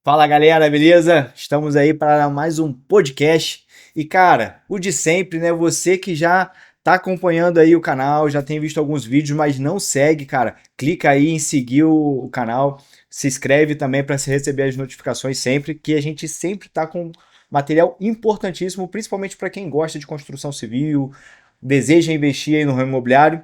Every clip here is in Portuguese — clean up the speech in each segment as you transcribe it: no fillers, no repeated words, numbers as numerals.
Fala galera, beleza? Estamos aí para mais um podcast. E cara, o de sempre, né? Você que já tá acompanhando aí o canal, já tem visto alguns vídeos, mas não segue, cara. Clica aí em seguir o canal, se inscreve também para receber as notificações sempre, que a gente sempre tá com material importantíssimo, principalmente para quem gosta de construção civil, deseja investir aí no ramo imobiliário.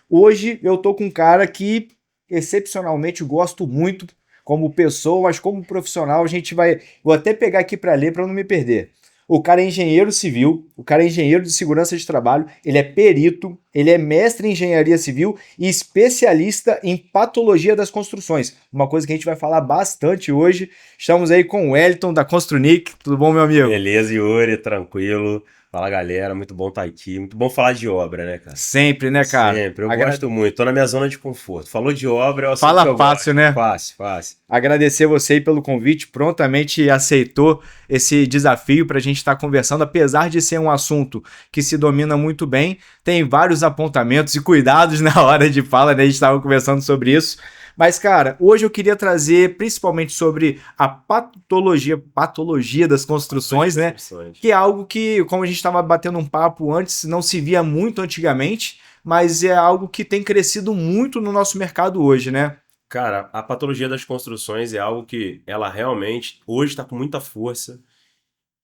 Hoje eu tô com um cara que excepcionalmente gosto muito como pessoa, mas como profissional a gente vai. Vou até pegar aqui para ler para não me perder. O cara é engenheiro civil, o cara é engenheiro de segurança de trabalho, ele é perito, ele é mestre em engenharia civil e especialista em patologia das construções. Uma coisa que a gente vai falar bastante hoje. Estamos aí com o Wellington da Construnic. Tudo bom, meu amigo? Beleza, Yuri, tranquilo. Fala, galera, muito bom estar aqui. Muito bom falar de obra, né, cara? Sempre, né, cara? Sempre, eu gosto muito. Tô na minha zona de conforto. Falou de obra, é o assunto que Fala eu fácil, gosto. né? Fácil, fácil. Agradecer você aí pelo convite, prontamente aceitou esse desafio para a gente estar conversando, apesar de ser um assunto que se domina muito bem, tem vários apontamentos e cuidados na hora de fala, né? A gente estava conversando sobre isso. Mas, cara, hoje eu queria trazer principalmente sobre a patologia das Fatores de construções, né? construções. Que é algo que, como a gente estava batendo um papo antes, não se via muito antigamente, mas é algo que tem crescido muito no nosso mercado hoje, né? Cara, a patologia das construções é algo que ela realmente hoje está com muita força.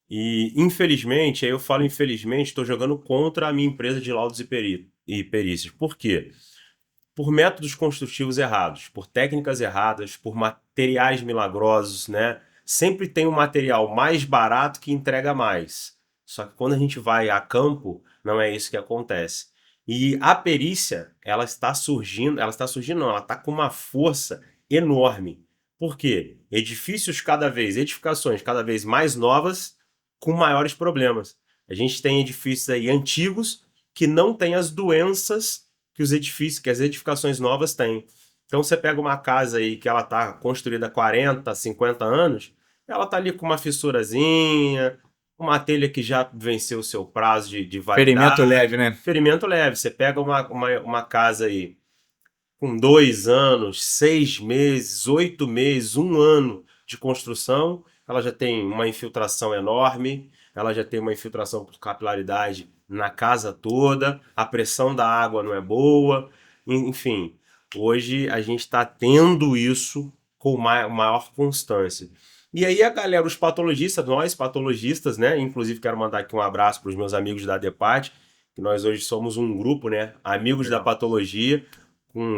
E, infelizmente, aí eu falo infelizmente, estou jogando contra a minha empresa de laudos e perícias. Por quê? Por métodos construtivos errados, por técnicas erradas, por materiais milagrosos, né? Sempre tem um material mais barato que entrega mais. Só que quando a gente vai a campo, não é isso que acontece. E a perícia, ela está surgindo não, ela está com uma força enorme. Por quê? Edificações cada vez mais novas com maiores problemas. A gente tem edifícios aí antigos que não têm as doenças que as edificações novas têm. Então você pega uma casa aí que ela está construída há 40, 50 anos, ela está ali com uma fissurazinha, uma telha que já venceu o seu prazo de Ferimento leve, validade, né? ferimento leve. Você pega uma casa aí com 2 anos, 6 meses, 8 meses, um ano de construção, ela já tem uma infiltração enorme, ela já tem uma infiltração por capilaridade na casa toda, a pressão da água não é boa, enfim. Hoje a gente está tendo isso com maior constância. E aí a galera, os patologistas, nós patologistas, né? Inclusive quero mandar aqui um abraço para os meus amigos da DEPAT, que nós hoje somos um grupo, né? Amigos da Legal. patologia,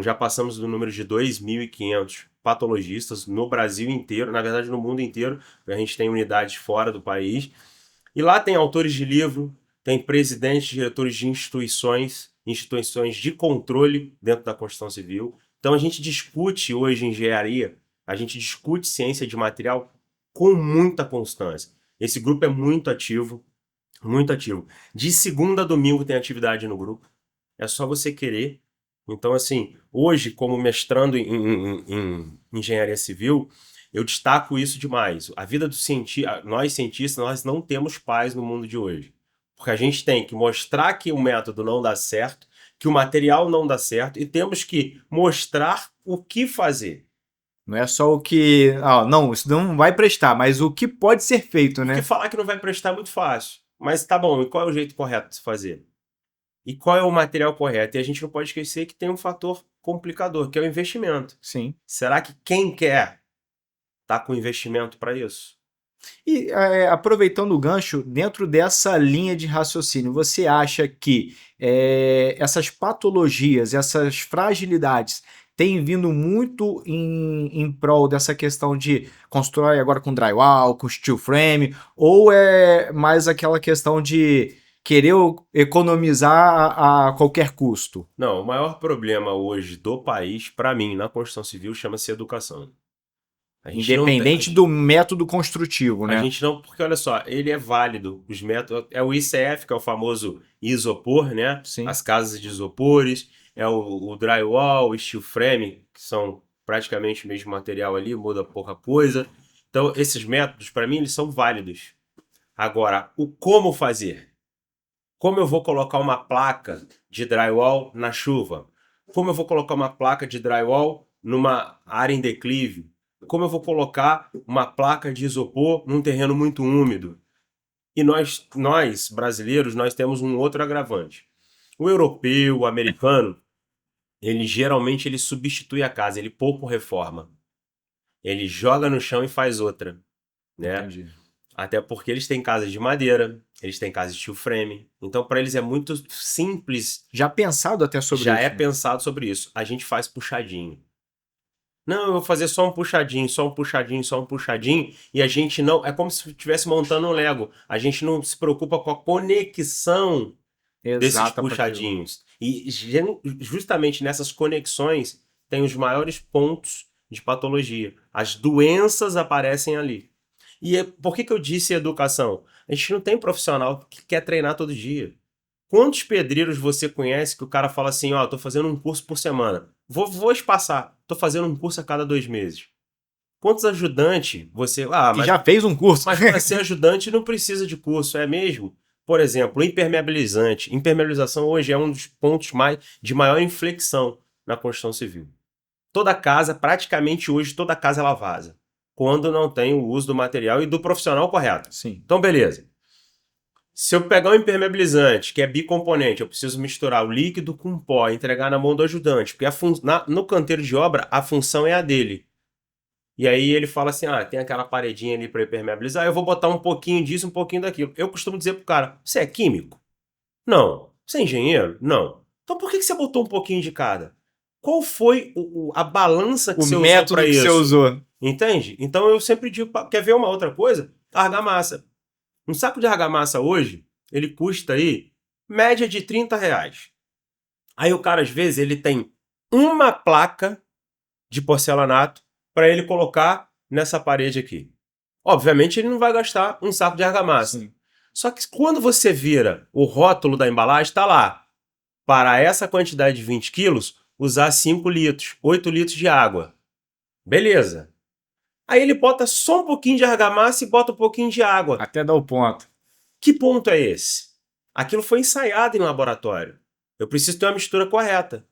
já passamos do número de 2.500 patologistas no Brasil inteiro, na verdade no mundo inteiro, a gente tem unidades fora do país. E lá tem autores de livro, tem presidentes, diretores de instituições de controle dentro da construção civil. Então a gente discute hoje engenharia, a gente discute ciência de material com muita constância. Esse grupo é muito ativo, muito ativo. De segunda a domingo tem atividade no grupo. É só você querer. Então, assim, hoje, como mestrando em engenharia civil, eu destaco isso demais. A vida do cientista, nós cientistas, nós não temos paz no mundo de hoje. Porque a gente tem que mostrar que o método não dá certo, que o material não dá certo, e temos que mostrar o que fazer. Não é só o que. Ah, não, isso não vai prestar, mas o que pode ser feito, Porque né? falar que não vai prestar é muito fácil. Mas tá bom, e qual é o jeito correto de se fazer? E qual é o material correto? E a gente não pode esquecer que tem um fator complicador, que é o investimento. Sim. Será que quem quer tá com investimento para isso? E aproveitando o gancho, dentro dessa linha de raciocínio, você acha que essas patologias, essas fragilidades têm vindo muito em prol dessa questão de constrói agora com drywall, com steel frame, ou é mais aquela questão de querer economizar a qualquer custo? Não, o maior problema hoje do país, para mim, na construção civil, chama-se educação. A gente não tem, Independente do método construtivo, a né? gente não, porque olha só, ele é válido. Os métodos é o ICF, que é o famoso isopor, né? Sim. As casas de isopores, é o drywall, o steel frame, que são praticamente o mesmo material ali, muda pouca coisa. Então, esses métodos, para mim, eles são válidos. Agora, o como fazer? Como eu vou colocar uma placa de drywall na chuva? Como eu vou colocar uma placa de drywall numa área em declive? como eu vou colocar uma placa de isopor num terreno muito úmido? E nós brasileiros, nós temos um outro agravante. O europeu, o americano, ele substitui a casa, ele pouco reforma. Ele joga no chão e faz outra, né? Entendi. Até porque eles têm casas de madeira, eles têm casas de steel frame. Então, para eles é muito simples. Já pensado até sobre Já isso, é né? pensado sobre isso. A gente faz puxadinho. Não, eu vou fazer só um puxadinho, só um puxadinho, só um puxadinho. E a gente não. É como se estivesse montando um Lego. A gente não se preocupa com a conexão desses Exata para aquilo. puxadinhos. E justamente nessas conexões tem os maiores pontos de patologia. As doenças aparecem ali. E por que eu disse educação? A gente não tem profissional que quer treinar todo dia. Quantos pedreiros você conhece que o cara fala assim, ó, tô fazendo um curso por semana. Vou espaçar, tô fazendo um curso a cada 2 meses. Quantos ajudantes você... Ah, Que já fez um curso. mas para ser ajudante não precisa de curso, é mesmo? Por exemplo, impermeabilizante. Impermeabilização hoje é um dos pontos de maior inflexão na construção civil. Toda casa, praticamente hoje, toda casa ela vaza. Quando não tem o uso do material e do profissional correto. Sim. Então, beleza. Se eu pegar um impermeabilizante, que é bicomponente, eu preciso misturar o líquido com o pó, entregar na mão do ajudante, porque no canteiro de obra, a função é a dele. E aí ele fala assim, tem aquela paredinha ali para impermeabilizar, eu vou botar um pouquinho disso, um pouquinho daquilo. Eu costumo dizer pro cara, você é químico? Não. Você é engenheiro? Não. Então por que você botou um pouquinho de cada? Qual foi a balança que O você usou para método que você isso? usou. Entende? Então eu sempre digo, quer ver uma outra coisa? Argamassa. Um saco de argamassa hoje, ele custa aí média de R$ 30. Aí o cara, às vezes, ele tem uma placa de porcelanato para ele colocar nessa parede aqui. Obviamente, ele não vai gastar um saco de argamassa. Sim. Só que quando você vira o rótulo da embalagem, está lá. Para essa quantidade de 20 quilos, usar 5 litros, 8 litros de água. Beleza. Aí ele bota só um pouquinho de argamassa e bota um pouquinho de água. Até dar o ponto. Que ponto é esse? Aquilo foi ensaiado em laboratório. Eu preciso ter uma mistura correta.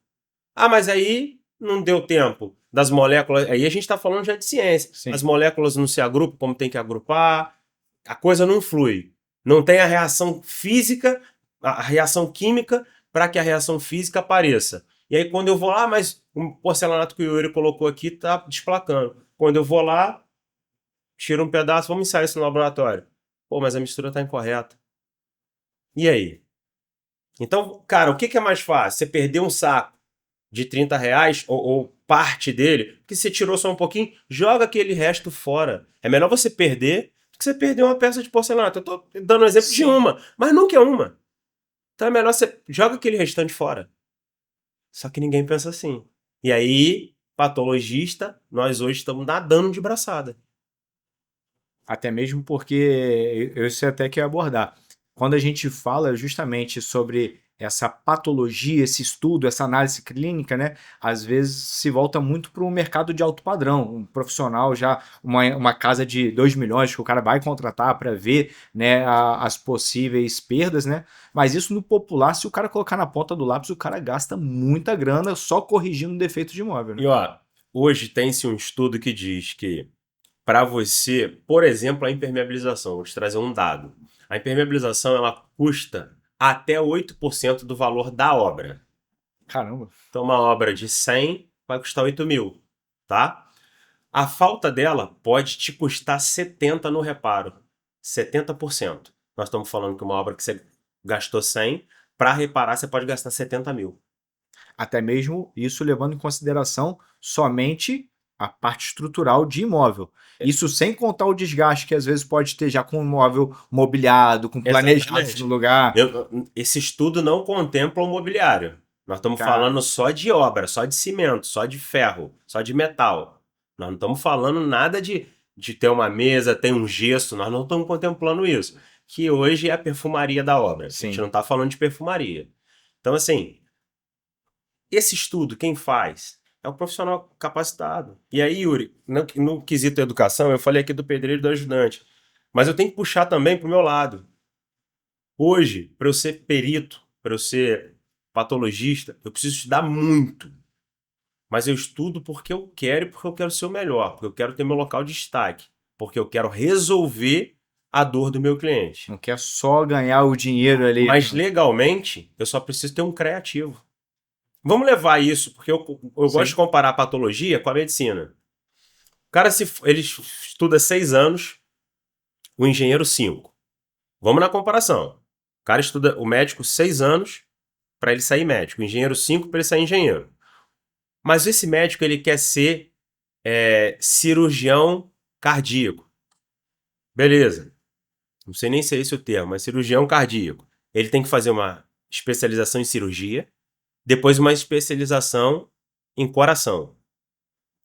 Ah, mas aí não deu tempo das moléculas. Aí a gente está falando já de ciência. Sim. As moléculas não se agrupam como tem que agrupar, a coisa não flui. Não tem a reação física, a reação química para que a reação física apareça. E aí quando eu vou lá, mas o porcelanato que o Yuri colocou aqui está desplacando. Quando eu vou lá, tiro um pedaço, vamos ensaiar isso no laboratório. Pô, mas a mistura está incorreta. E aí? Então, cara, o que é mais fácil? Você perder um saco de R$ 30 ou parte dele, porque você tirou só um pouquinho, joga aquele resto fora. É melhor você perder do que você perder uma peça de porcelanato. Eu tô dando um exemplo de uma, mas nunca é uma. Então é melhor você joga aquele restante fora. Só que ninguém pensa assim. E aí, patologista, nós hoje estamos nadando de braçada. Até mesmo porque eu sei até que ia abordar. Quando a gente fala justamente sobre essa patologia, esse estudo, essa análise clínica, né? Às vezes se volta muito para o mercado de alto padrão, um profissional já, uma casa de 2 milhões que o cara vai contratar para ver, né, as possíveis perdas, né? Mas isso no popular, se o cara colocar na ponta do lápis, o cara gasta muita grana só corrigindo defeitos de imóvel, né? E ó, hoje tem-se um estudo que diz que para você, por exemplo, a impermeabilização, vou te trazer um dado. A impermeabilização ela custa até 8% do valor da obra. Caramba. Então, uma obra de 100 vai custar 8.000, tá? A falta dela pode te custar 70 no reparo. 70%. Nós estamos falando que uma obra que você gastou 100, para reparar você pode gastar 70.000. Até mesmo isso levando em consideração somente a parte estrutural de imóvel. Isso sem contar o desgaste que às vezes pode ter já com o imóvel mobiliado, com planejados Exatamente. no lugar. Esse estudo não contempla o mobiliário. Nós estamos falando só de obra, só de cimento, só de ferro, só de metal. Nós não estamos falando nada de ter uma mesa, ter um gesso, nós não estamos contemplando isso. Que hoje é a perfumaria da obra. Sim. A gente não está falando de perfumaria. Então, assim, esse estudo, quem faz? É um profissional capacitado. E aí, Yuri, no quesito educação, eu falei aqui do pedreiro e do ajudante. Mas eu tenho que puxar também para o meu lado. Hoje, para eu ser perito, para eu ser patologista, eu preciso estudar muito. Mas eu estudo porque eu quero e porque eu quero ser o melhor, porque eu quero ter meu local de destaque, porque eu quero resolver a dor do meu cliente. Não quer só ganhar o dinheiro ali. Mas legalmente, eu só preciso ter um criativo. Vamos levar isso, porque eu gosto de Sim, comparar a patologia com a medicina. O cara, ele estuda 6 anos, o engenheiro 5. Vamos na comparação. O cara estuda, o médico 6 anos para ele sair médico, o engenheiro 5 para ele sair engenheiro. Mas esse médico ele quer ser cirurgião cardíaco. Beleza. Não sei nem se é esse o termo, mas cirurgião cardíaco. Ele tem que fazer uma especialização em cirurgia, depois uma especialização em coração.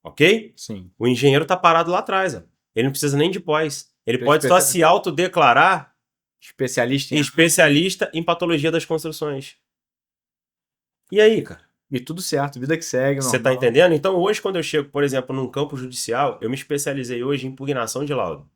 Ok? sim. O engenheiro está parado lá atrás. Ó. Ele não precisa nem de pós. Ele Então, pode só se autodeclarar especialista em especialista em patologia das construções. E aí, cara? e tudo certo, vida que segue, Você tá normal. entendendo? Então, hoje, quando eu chego, por exemplo, num campo judicial, eu me especializei hoje em impugnação de laudo.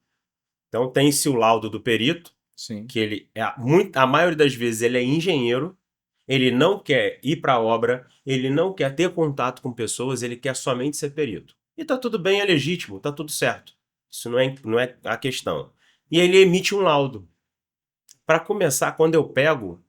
Então, tem-se o laudo do perito, Sim. que ele é a maioria das vezes ele é engenheiro, ele não quer ir para a obra, ele não quer ter contato com pessoas, ele quer somente ser perito. E tá tudo bem, é legítimo, tá tudo certo. Isso não é a questão. E ele emite um laudo. Para começar, quando eu pego,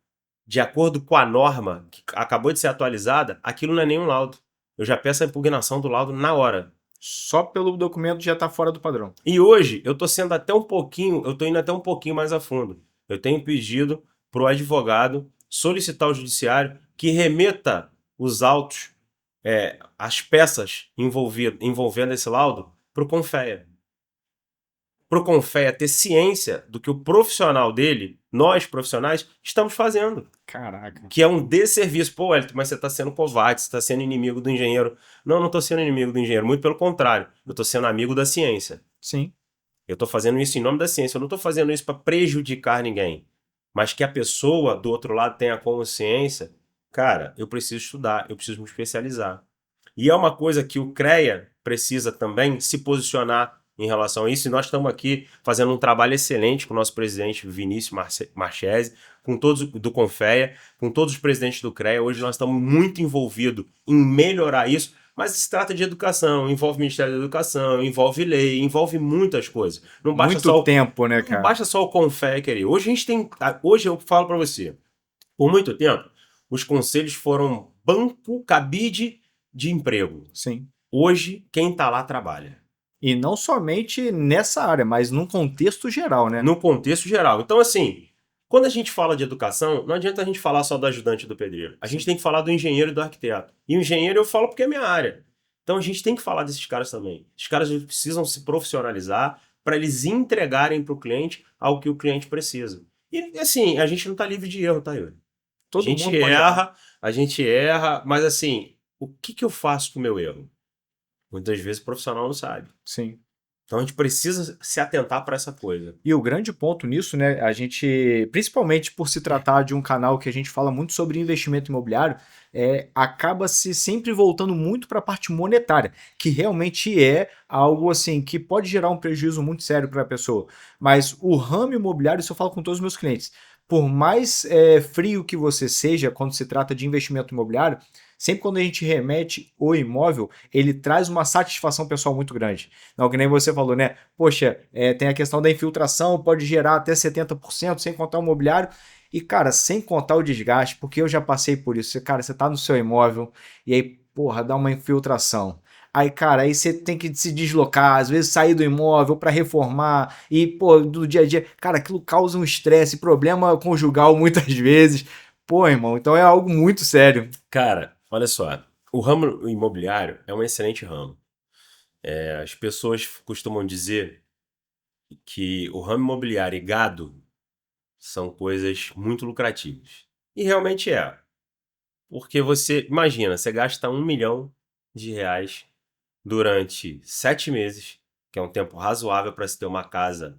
de acordo com a norma que acabou de ser atualizada, aquilo não é nenhum laudo. Eu já peço a impugnação do laudo na hora. Só pelo documento já está fora do padrão. E hoje eu tô sendo até um pouquinho, eu tô indo até um pouquinho mais a fundo. Eu tenho pedido para o advogado solicitar ao judiciário que remeta os autos, as peças envolvendo esse laudo, para o Confea. Para o Confea ter ciência do que o profissional dele, nós profissionais, estamos fazendo. Caraca. Que é um desserviço. Pô, Elton, mas você está sendo covarde, você está sendo inimigo do engenheiro. Não, não estou sendo inimigo do engenheiro, muito pelo contrário. Eu estou sendo amigo da ciência. Sim. Eu estou fazendo isso em nome da ciência. Eu não estou fazendo isso para prejudicar ninguém. Mas que a pessoa do outro lado tenha consciência. Cara, eu preciso estudar, eu preciso me especializar. E é uma coisa que o CREA precisa também se posicionar em relação a isso. E nós estamos aqui fazendo um trabalho excelente com o nosso presidente Vinícius Marchesi, com todos do Confea, com todos os presidentes do CREA. Hoje nós estamos muito envolvidos em melhorar isso. Mas se trata de educação, envolve o Ministério da Educação, envolve lei, envolve muitas coisas. Não basta Muito só tempo, né, não cara? basta só o Confea querer. Hoje a gente tem, hoje eu falo para você, por muito tempo, os conselhos foram banco, cabide de emprego. Sim. Hoje quem está lá trabalha. E não somente nessa área, mas num contexto geral, né? No contexto geral. Então, assim, quando a gente fala de educação, não adianta a gente falar só do ajudante e do pedreiro. A gente Sim. tem que falar do engenheiro e do arquiteto. E o engenheiro eu falo porque é minha área. Então a gente tem que falar desses caras também. Esses caras precisam se profissionalizar para eles entregarem para o cliente algo que o cliente precisa. E assim, a gente não está livre de erro, tá, Yuri? Todo mundo pode errar. A gente erra, mas assim, o que eu faço com o meu erro? Muitas vezes o profissional não sabe. Sim. Então a gente precisa se atentar para essa coisa. E o grande ponto nisso, né, a gente, principalmente por se tratar de um canal que a gente fala muito sobre investimento imobiliário, acaba se sempre voltando muito para a parte monetária, que realmente é algo assim que pode gerar um prejuízo muito sério para a pessoa. Mas o ramo imobiliário, isso eu falo com todos os meus clientes, por mais frio que você seja quando se trata de investimento imobiliário, sempre quando a gente remete o imóvel, ele traz uma satisfação pessoal muito grande. Não, que nem você falou, né? Poxa, tem a questão da infiltração, pode gerar até 70%, sem contar o mobiliário. E, cara, sem contar o desgaste, porque eu já passei por isso. Cara, você tá no seu imóvel e aí, porra, dá uma infiltração. Aí, cara, aí você tem que se deslocar, às vezes sair do imóvel para reformar e, pô, do dia a dia. Cara, aquilo causa um estresse, problema conjugal muitas vezes. Pô, irmão, então é algo muito sério. Cara, olha só, o ramo imobiliário é um excelente ramo. As pessoas costumam dizer que o ramo imobiliário e gado são coisas muito lucrativas. E realmente é. Porque você, imagina, você gasta R$ 1 milhão durante 7 meses, que é um tempo razoável para se ter uma casa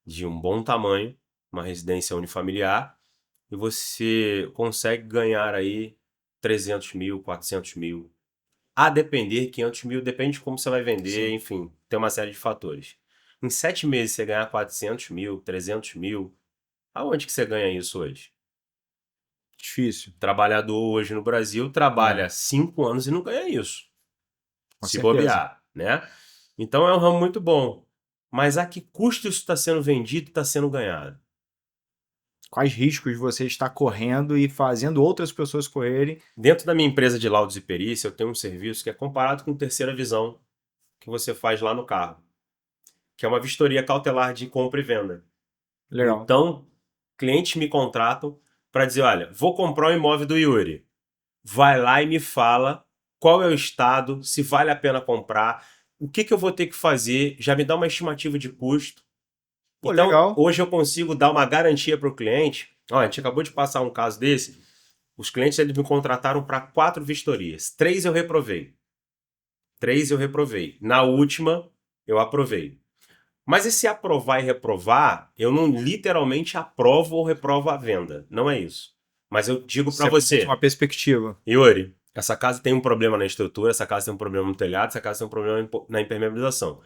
de um bom tamanho, uma residência unifamiliar, e você consegue ganhar aí 300 mil, 400 mil. A depender, 500 mil, depende de como você vai vender, Sim, enfim, tem uma série de fatores. Em 7 meses você ganhar 400 mil, 300 mil, aonde que você ganha isso hoje? difícil. Trabalhador hoje no Brasil trabalha É, 5 anos e não ganha isso. Com se certeza. bobear, né? Então é um ramo muito bom. Mas a que custo isso está sendo vendido e está sendo ganhado? Quais riscos você está correndo e fazendo outras pessoas correrem? Dentro da minha empresa de laudos e perícia, eu tenho um serviço que é comparado com terceira visão que você faz lá no carro, que é uma vistoria cautelar de compra e venda. Legal. Então, clientes me contratam para dizer, olha, vou comprar um imóvel do Yuri. Vai lá e me fala qual é o estado, se vale a pena comprar, o que eu vou ter que fazer, já me dá uma estimativa de custo. Pô, Então, legal. hoje eu consigo dar uma garantia para o cliente. Ó, a gente acabou de passar um caso desse. Os clientes eles me contrataram para 4 vistorias. 3 eu reprovei. 3 eu reprovei. Na última, eu aprovei. Mas esse aprovar e reprovar, eu não literalmente aprovo ou reprovo a venda. Não é isso. Mas eu digo para Você apresenta você, uma perspectiva. Yuri, essa casa tem um problema na estrutura, essa casa tem um problema no telhado, essa casa tem um problema na impermeabilização.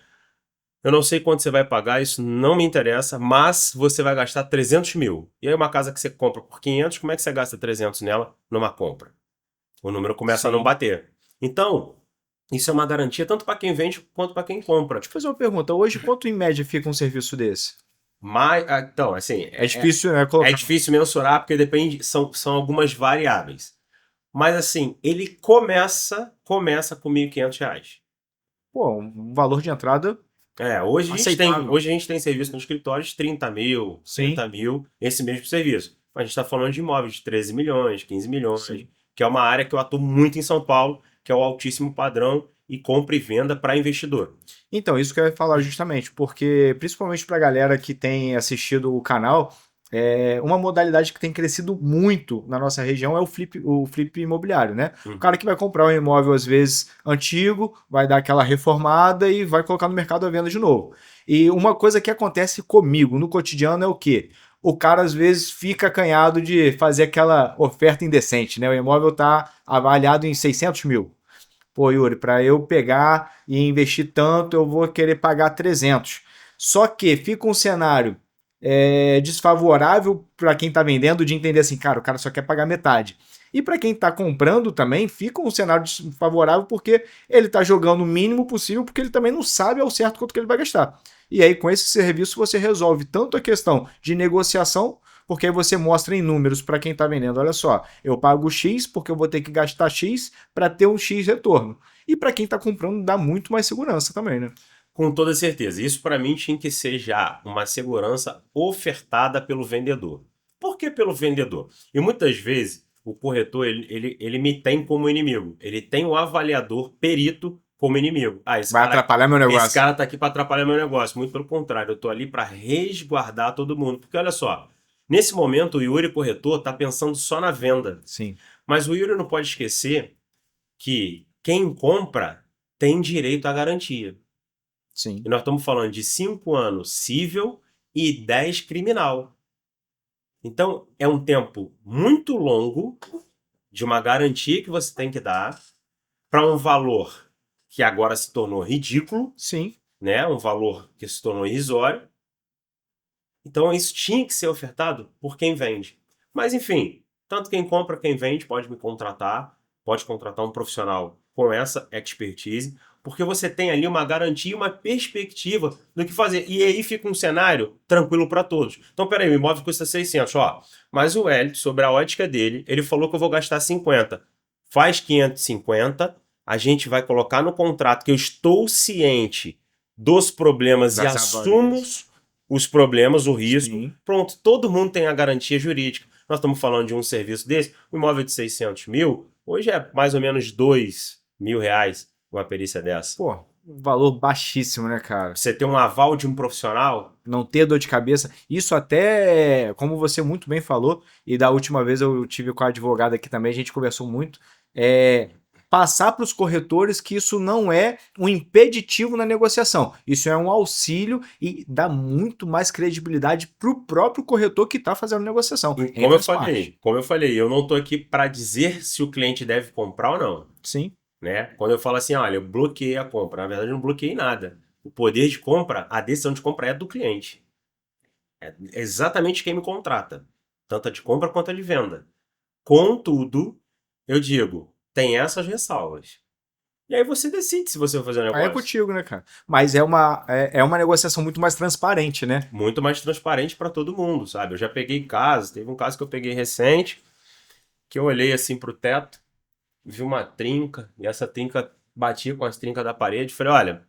Eu não sei quanto você vai pagar, isso não me interessa, mas você vai gastar 300 mil. E aí uma casa que você compra por 500, como é que você gasta 300 nela numa compra? O número começa a não Sim. bater. Então, isso é uma garantia tanto para quem vende quanto para quem compra. Deixa eu fazer uma pergunta. Hoje, quanto em média fica um serviço desse? Mas, então, assim, É difícil, né, é colocar. difícil mensurar porque depende, são algumas variáveis. Mas assim, ele começa com R$ 1.500. Pô, um valor de entrada aceitável. Hoje a gente tem serviço nos escritórios 30 mil, Sim, 30 mil, esse mesmo serviço. A gente está falando de imóveis de 13 milhões, 15 milhões, sim. que é uma área que eu atuo muito em São Paulo, que é o altíssimo padrão e compra e venda para investidor. Então, isso que eu ia falar justamente, porque principalmente para a galera que tem assistido o canal, uma modalidade que tem crescido muito na nossa região é o flip imobiliário, né? O Uhum. cara que vai comprar um imóvel, às vezes, antigo, vai dar aquela reformada e vai colocar no mercado à venda de novo. E uma coisa que acontece comigo no cotidiano é o quê? O cara, às vezes, fica acanhado de fazer aquela oferta indecente, né? O imóvel está avaliado em 600 mil. Pô, Yuri, para eu pegar e investir tanto, eu vou querer pagar 300. Só que fica um cenário desfavorável para quem está vendendo de entender assim, cara, o cara só quer pagar metade. E para quem está comprando também, fica um cenário desfavorável porque ele está jogando o mínimo possível, porque ele também não sabe ao certo quanto que ele vai gastar. E aí, com esse serviço, você resolve tanto a questão de negociação, porque aí você mostra em números para quem está vendendo. Olha só, eu pago X porque eu vou ter que gastar X para ter um X retorno. E para quem está comprando, dá muito mais segurança também, né? Com toda certeza. Isso para mim tinha que ser já uma segurança ofertada pelo vendedor. Por que pelo vendedor? E muitas vezes o corretor ele me tem como inimigo. Ele tem o avaliador perito como inimigo. Ah, Vai atrapalhar meu esse negócio. cara tá aqui para atrapalhar meu negócio. Muito pelo contrário, eu tô ali para resguardar todo mundo. Porque olha só, nesse momento o Yuri corretor tá pensando só na venda. Sim, Mas o Yuri não pode esquecer que quem compra tem direito à garantia. sim. E nós estamos falando de 5 anos civil e 10 criminal. Então, é um tempo muito longo de uma garantia que você tem que dar para um valor que agora se tornou ridículo, Sim. né? Um valor que se tornou irrisório. Então, isso tinha que ser ofertado por quem vende. Mas, enfim, tanto quem compra, quem vende pode me contratar, pode contratar um profissional com essa expertise, porque você tem ali uma garantia, uma perspectiva do que fazer. E aí fica um cenário tranquilo para todos. Então, peraí, o imóvel custa 600, ó. Mas o Hélio, sobre a ótica dele, ele falou que eu vou gastar 50. Faz 550, a gente vai colocar no contrato que eu estou ciente dos problemas e Das assumo avalias. os problemas, o risco. Sim. Pronto, todo mundo tem a garantia jurídica. Nós estamos falando de um serviço desse, um imóvel de 600 mil, hoje é mais ou menos R$ 2.000 uma perícia dessa. Pô, um valor baixíssimo, né, cara? Você ter um aval de um profissional, Não ter dor de cabeça. Isso até, como você muito bem falou, e da última vez eu tive com a advogada aqui também, a gente conversou muito, passar para os corretores que isso não é um impeditivo na negociação. Isso é um auxílio e dá muito mais credibilidade para o próprio corretor que está fazendo a negociação, e entre as partes. como eu falei, eu não estou aqui para dizer se o cliente deve comprar ou não. Sim, Né? Quando eu falo assim, olha, eu bloqueei a compra, na verdade eu não bloqueei nada. O poder de compra, a decisão de compra é do cliente. É exatamente quem me contrata, tanto a de compra quanto a de venda. Contudo, eu digo, tem essas ressalvas. E aí você decide se você vai fazer um Aí é negócio. contigo, né, cara? Mas é uma negociação muito mais transparente, né? Muito mais transparente para todo mundo, sabe? Eu já peguei casos, teve um caso que eu peguei recente, que eu olhei assim pro teto, vi uma trinca, e essa trinca batia com as trincas da parede. Falei, olha,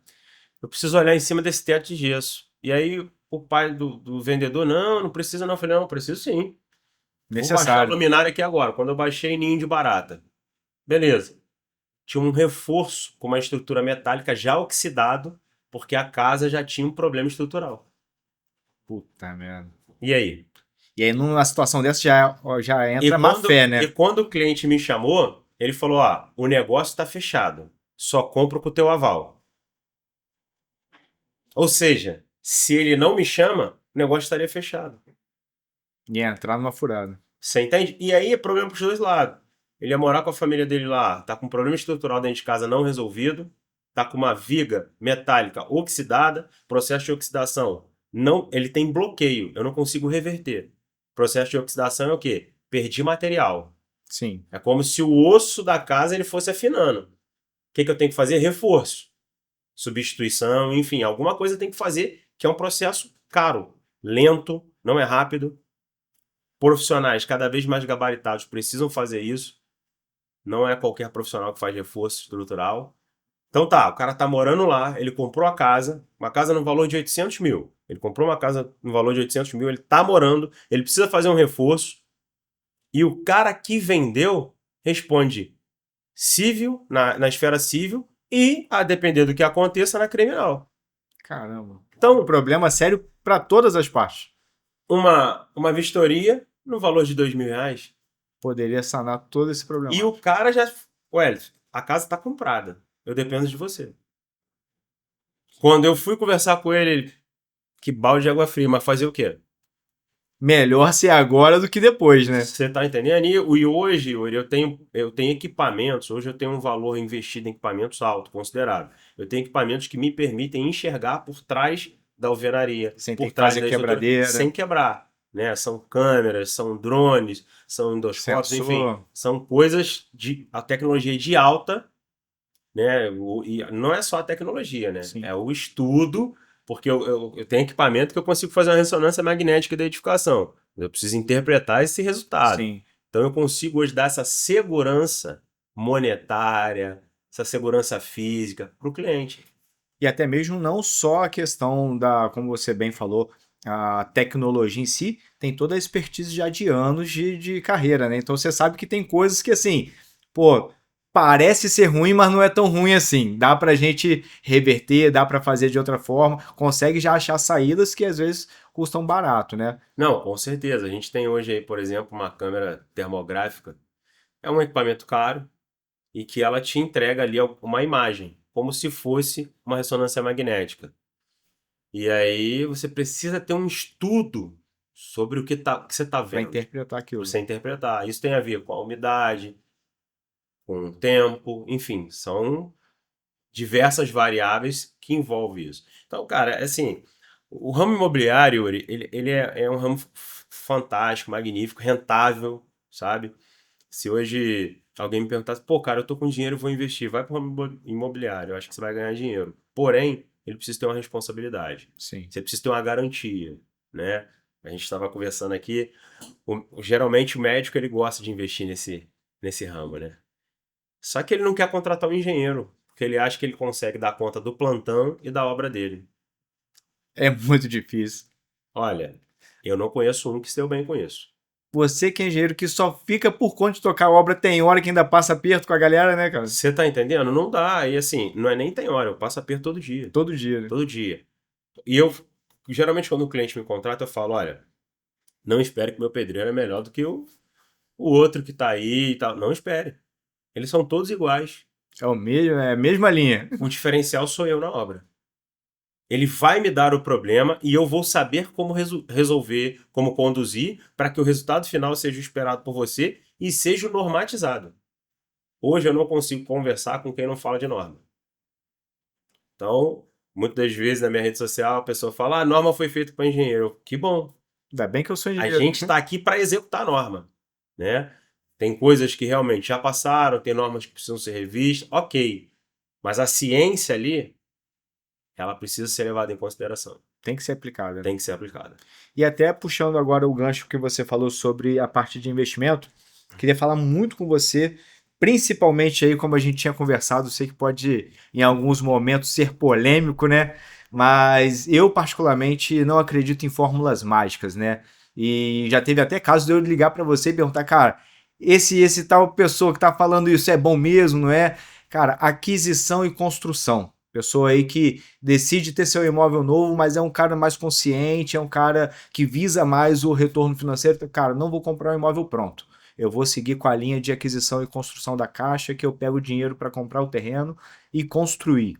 eu preciso olhar em cima desse teto de gesso. E aí o pai do vendedor, não, não precisa não. Eu falei, não, preciso sim. Vou baixar a Necessário. luminária aqui agora. Quando eu baixei ninho de barata. Beleza. Tinha um reforço com uma estrutura metálica já oxidado, porque a casa já tinha um problema estrutural. Puta merda. E aí? E aí, numa situação dessa, já E entra má quando, fé, e né? quando o cliente me chamou, ele falou: ó, o negócio está fechado. Só compro com o teu aval. Ou seja, se ele não me chama, o negócio estaria fechado. E entrar numa furada. Você entende? E aí é problema pros dois lados. Ele ia morar com a família dele lá, tá com um problema estrutural dentro de casa não resolvido, tá com uma viga metálica oxidada, processo de oxidação. Não, ele tem bloqueio, eu não consigo reverter. Processo de oxidação é o quê? Perdi material. Sim. É como se o osso da casa ele fosse afinando. O que eu tenho que fazer? Reforço. Substituição, enfim, alguma coisa tem que fazer, que é um processo caro, lento, não é rápido. Profissionais cada vez mais gabaritados precisam fazer isso. Não é qualquer profissional que faz reforço estrutural. Então tá, o cara tá morando lá, ele comprou a casa, uma casa no valor de 800 mil. Ele comprou uma casa no valor de 800 mil, ele tá morando, ele precisa fazer um reforço. E o cara que vendeu responde civil, na esfera civil, e, a depender do que aconteça, na criminal. Caramba. Um Então, problema sério para todas as partes. uma vistoria no valor de R$ 2.000. Poderia sanar todo esse E problema. o cara já. Wellington, a casa tá comprada. Eu dependo de você. Quando eu fui conversar com ele, que balde de água fria, mas fazer o quê? Melhor ser agora do que depois, né? Você tá entendendo? E hoje, Yuri, eu tenho equipamentos, hoje eu tenho um valor investido em equipamentos alto, considerável. Eu tenho equipamentos que me permitem enxergar por trás da alvenaria, Sem ter por que trás fazer da estrutura, sem quebradeira, quebrar. Né? São câmeras, são drones, são endoscópios, enfim, sensor. são coisas de a tecnologia de alta, né? E não é só a tecnologia, né? Sim. É o estudo, porque eu tenho equipamento que eu consigo fazer uma ressonância magnética da edificação. Eu preciso interpretar esse resultado. Sim. Então eu consigo hoje dar essa segurança monetária, essa segurança física para o cliente. E até mesmo não só a questão da, como você bem falou, a tecnologia em si, tem toda a expertise já de anos de carreira, né? Então você sabe que tem coisas que assim, pô, parece ser ruim, mas não é tão ruim assim. Dá pra gente reverter, dá pra fazer de outra forma, consegue já achar saídas que às vezes custam barato, né? Não, com certeza. A gente tem hoje aí, por exemplo, uma câmera termográfica. É um equipamento caro e que ela te entrega ali uma imagem, como se fosse uma ressonância magnética. E aí você precisa ter um estudo sobre o que você está Pra vendo, interpretar para aquilo. você interpretar. Isso tem a ver com a umidade, com o tempo, enfim, são diversas variáveis que envolvem isso. Então, cara, assim, o ramo imobiliário, ele é um ramo fantástico, magnífico, rentável, sabe? Se hoje alguém me perguntasse, pô, cara, eu tô com dinheiro, vou investir, vai para o ramo imobiliário, eu acho que você vai ganhar dinheiro. Porém, ele precisa ter uma responsabilidade. Sim. Você precisa ter uma garantia, né? A gente estava conversando aqui, geralmente o médico ele gosta de investir nesse ramo, né? Só que ele não quer contratar um engenheiro, porque ele acha que ele consegue dar conta do plantão e da obra dele. É muito difícil. Olha, eu não conheço um que se deu bem com isso. Você que é engenheiro que só fica por conta de tocar a obra, tem hora que ainda passa aperto com a galera, né, cara? Você tá entendendo? Não dá. E assim, não é nem tem hora, eu passo aperto todo dia. Todo dia, né? Todo dia. E eu, geralmente, quando o cliente me contrata, eu falo: olha, não espere que meu pedreiro é melhor do que o outro que tá aí e tal. Não espere. Eles são todos iguais. É o mesmo, é a mesma linha. O diferencial sou eu na obra. Ele vai me dar o problema e eu vou saber como resolver, como conduzir, para que o resultado final seja o esperado por você e seja o normatizado. Hoje eu não consigo conversar com quem não fala de norma. Então, muitas das vezes na minha rede social a pessoa fala: ah, a norma foi feita para engenheiro. Que bom. Ainda bem que eu sou A engenheiro. gente está aqui para executar a norma, né? Tem coisas que realmente já passaram, tem normas que precisam ser revistas, ok. Mas a ciência ali, ela precisa ser levada em consideração. Tem que ser aplicada, né? Tem que ser aplicada. E até puxando agora o gancho que você falou sobre a parte de investimento, queria falar muito com você, principalmente aí, como a gente tinha conversado, sei que pode em alguns momentos ser polêmico, né? Mas eu particularmente não acredito em fórmulas mágicas, né? E já teve até caso de eu ligar para você e perguntar, cara, esse tal pessoa que tá falando isso é bom mesmo, não é? Cara, aquisição e construção. Pessoa aí que decide ter seu imóvel novo, mas é um cara mais consciente, é um cara que visa mais o retorno financeiro. Então, cara, não vou comprar um imóvel pronto. Eu vou seguir com a linha de aquisição e construção da Caixa, que eu pego o dinheiro para comprar o terreno e construir.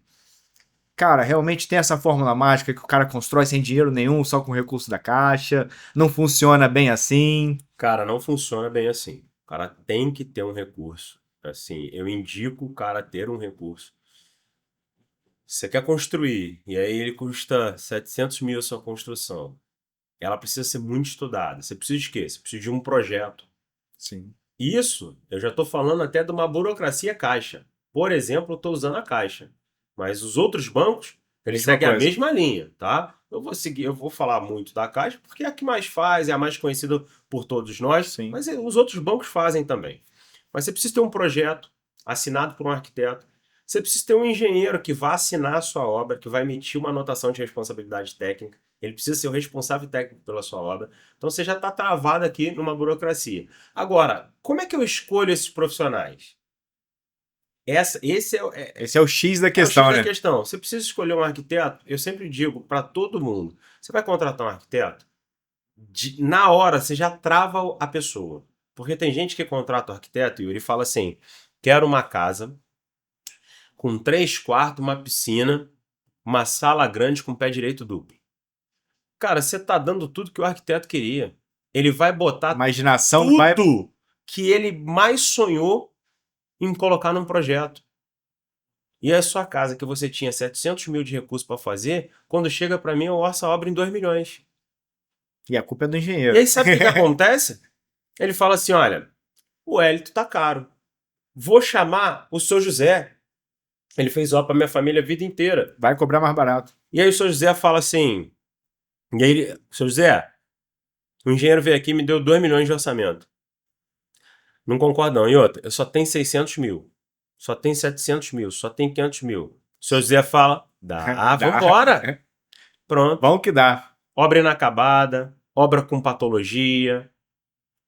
Cara, realmente tem essa fórmula mágica que o cara constrói sem dinheiro nenhum, só com recurso da Caixa. Não funciona bem assim. Cara, não funciona bem assim. O cara tem que ter um recurso. Assim, eu indico o cara ter um recurso. Você quer construir, e aí ele custa 700 mil a sua construção. Ela precisa ser muito estudada. Você precisa de quê? Você precisa de um projeto. Sim. Isso, eu já estou falando até de uma burocracia Caixa. Por exemplo, eu estou usando a Caixa. Mas os outros bancos, eles Mesma seguem a coisa. mesma linha, tá? Eu vou falar muito da Caixa, porque é a que mais faz, é a mais conhecida por todos nós, Sim. mas os outros bancos fazem também. Mas você precisa ter um projeto assinado por um arquiteto. Você precisa ter um engenheiro que vá assinar a sua obra, que vai emitir uma anotação de responsabilidade técnica. Ele precisa ser o responsável técnico pela sua obra. Então você já está travado aqui numa burocracia. Agora, como é que eu escolho esses profissionais? Esse Esse é o X da é o X questão, da né? questão. Você precisa escolher um arquiteto. Eu sempre digo para todo mundo: você vai contratar um arquiteto, na hora você já trava a pessoa. Porque tem gente que contrata o arquiteto e ele fala assim: quero uma casa com 3 quartos, uma piscina, uma sala grande com pé direito duplo. Cara, você tá dando tudo que o arquiteto queria. Ele vai botar Imaginação não vai. tudo que ele mais sonhou em colocar num projeto. E a sua casa, que você tinha 700 mil de recursos para fazer, quando chega para mim, eu orço a obra em 2 milhões. E a culpa é do E engenheiro. aí, sabe o que acontece? Ele fala assim: olha, o Hélito tá caro. Vou chamar o seu José. Ele fez obra para minha família a vida inteira. Vai cobrar mais barato. E aí o seu José fala assim. E aí, seu José, o engenheiro veio aqui e me deu 2 milhões de orçamento. Não concordo não. E outra, eu só tenho 600 mil. Só tenho 700 mil. Só tenho 500 mil. O seu José fala, dá, Dá. vambora. Pronto. Vamos que dá. Obra inacabada, obra com patologia,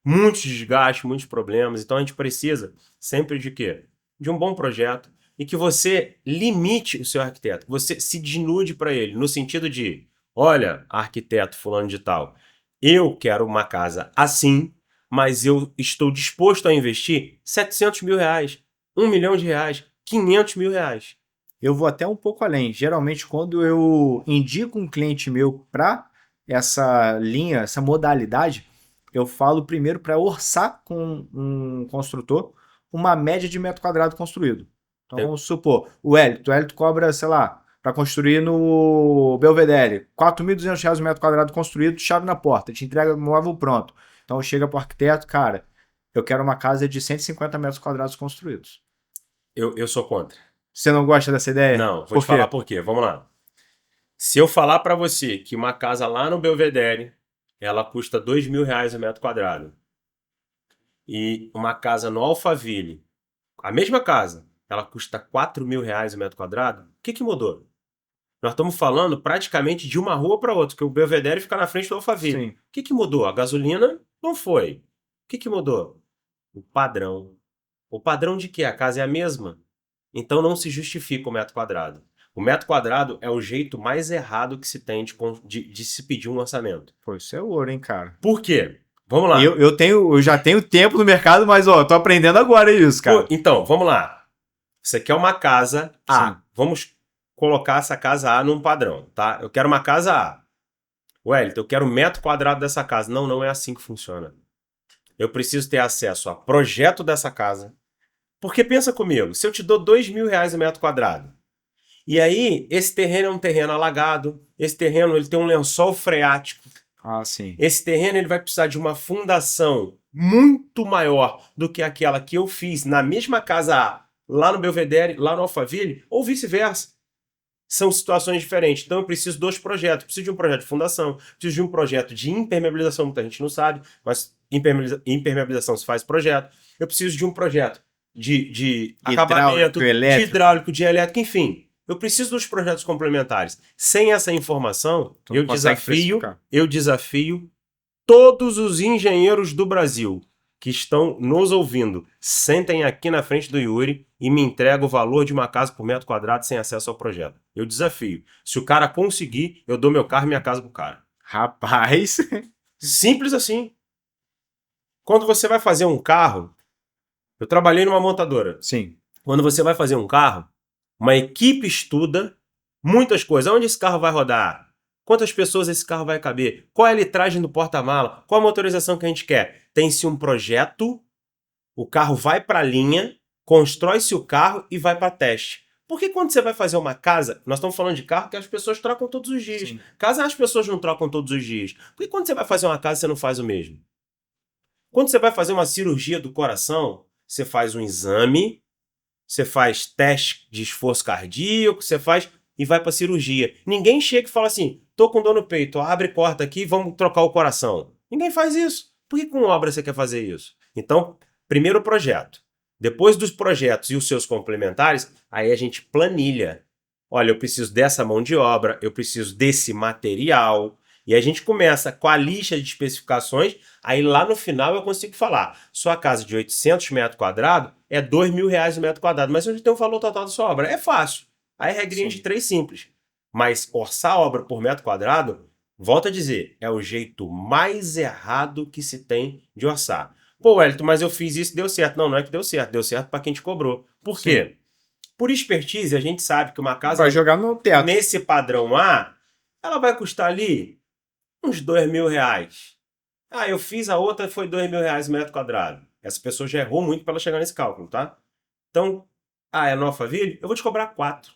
muitos desgastes, muitos problemas. Então a gente precisa sempre de quê? De um bom projeto e que você limite o seu arquiteto, que você se desnude para ele, no sentido de, olha, arquiteto fulano de tal, eu quero uma casa assim, mas eu estou disposto a investir 700 mil reais, 1 milhão de reais, 500 mil reais. Eu vou até um pouco além. Geralmente, quando eu indico um cliente meu para essa linha, essa modalidade, eu falo primeiro para orçar com um construtor uma média de metro quadrado construído. Então Eu- vamos supor, o Hélito cobra, sei lá, para construir no Belvedere, R$ 4.200 o metro quadrado construído, chave na porta, te entrega o móvel pronto. Então chega para o arquiteto, cara, eu quero uma casa de 150 metros quadrados construídos. eu sou contra. Você não gosta dessa ideia? Não, vou Por te falar quê? por quê. Vamos lá. Se eu falar para você que uma casa lá no Belvedere, ela custa 2 mil reais o metro quadrado, e uma casa no Alphaville, a mesma casa, ela custa 4 mil reais o metro quadrado, o que mudou? Nós estamos falando praticamente de uma rua para outra, que o Belvedere fica na frente do Alphaville. Sim. O que mudou? A gasolina não foi. O que mudou? O padrão. O padrão de quê? A casa é a mesma. Então não se justifica o metro quadrado. O metro quadrado é o jeito mais errado que se tem de se pedir um orçamento. Pô, isso é ouro, hein, cara. Por quê? Vamos lá. Eu já tenho tempo no mercado, mas ó, tô aprendendo agora isso, cara. Então, vamos lá. Você quer uma casa A. Sim. Vamos colocar essa casa A num padrão, tá? Eu quero uma casa A. Wellington, eu quero o metro quadrado dessa casa. Não, não é assim que funciona. Eu preciso ter acesso a projeto dessa casa. Porque pensa comigo, se eu te dou 2 mil reais o metro quadrado, e aí esse terreno é um terreno alagado, esse terreno ele tem um lençol freático, Ah, sim. esse terreno ele vai precisar de uma fundação muito maior do que aquela que eu fiz na mesma casa A lá no Belvedere, lá no Alphaville, ou vice-versa. São situações diferentes. Então eu preciso de 2 projetos. Preciso de um projeto de fundação, preciso de um projeto de impermeabilização, muita gente não sabe, mas impermeabilização se faz projeto. Eu preciso de um projeto de acabamento, de hidráulico, de elétrico, enfim. Eu preciso dos projetos complementares. Sem essa informação, eu desafio todos os engenheiros do Brasil que estão nos ouvindo, sentem aqui na frente do Yuri e me entregam o valor de uma casa por metro quadrado sem acesso ao projeto. Eu desafio. Se o cara conseguir, eu dou meu carro e minha casa pro cara. Rapaz. Simples assim. Quando você vai fazer um carro, eu trabalhei numa montadora. Sim. Quando você vai fazer um carro, uma equipe estuda muitas coisas. Onde esse carro vai rodar? Quantas pessoas esse carro vai caber? Qual é a litragem do porta-mala? Qual a motorização que a gente quer? Tem-se um projeto, o carro vai para a linha, constrói-se o carro e vai para teste. Porque quando você vai fazer uma casa, nós estamos falando de carro que as pessoas trocam todos os dias. Sim. Casa as pessoas não trocam todos os dias. Porque quando você vai fazer uma casa, você não faz o mesmo. Quando você vai fazer uma cirurgia do coração, você faz um exame, você faz teste de esforço cardíaco, você faz e vai para cirurgia. Ninguém chega e fala assim, tô com dor no peito, abre e corta aqui, vamos trocar o coração. Ninguém faz isso. Por que com obra você quer fazer isso? Então, primeiro o projeto. Depois dos projetos e os seus complementares, aí a gente planilha. Olha, eu preciso dessa mão de obra, eu preciso desse material. E a gente começa com a lista de especificações, aí lá no final eu consigo falar, sua casa de 800 metros quadrados é R$2.000 o metro quadrado, mas onde tem o valor total da sua obra? É fácil. Aí regrinha de 3 simples. Mas orçar a obra por metro quadrado, volto a dizer, é o jeito mais errado que se tem de orçar. Pô, Wellington, mas eu fiz isso e deu certo. Não, não é que deu certo para quem te cobrou. Por quê? Por expertise, a gente sabe que uma casa vai jogar no teto. Nesse padrão A, ela vai custar ali uns R$2.000. Ah, eu fiz a outra, foi R$2.000 o metro quadrado. Essa pessoa já errou muito para ela chegar nesse cálculo, tá? Então, é no Alphaville? Eu vou te cobrar 4.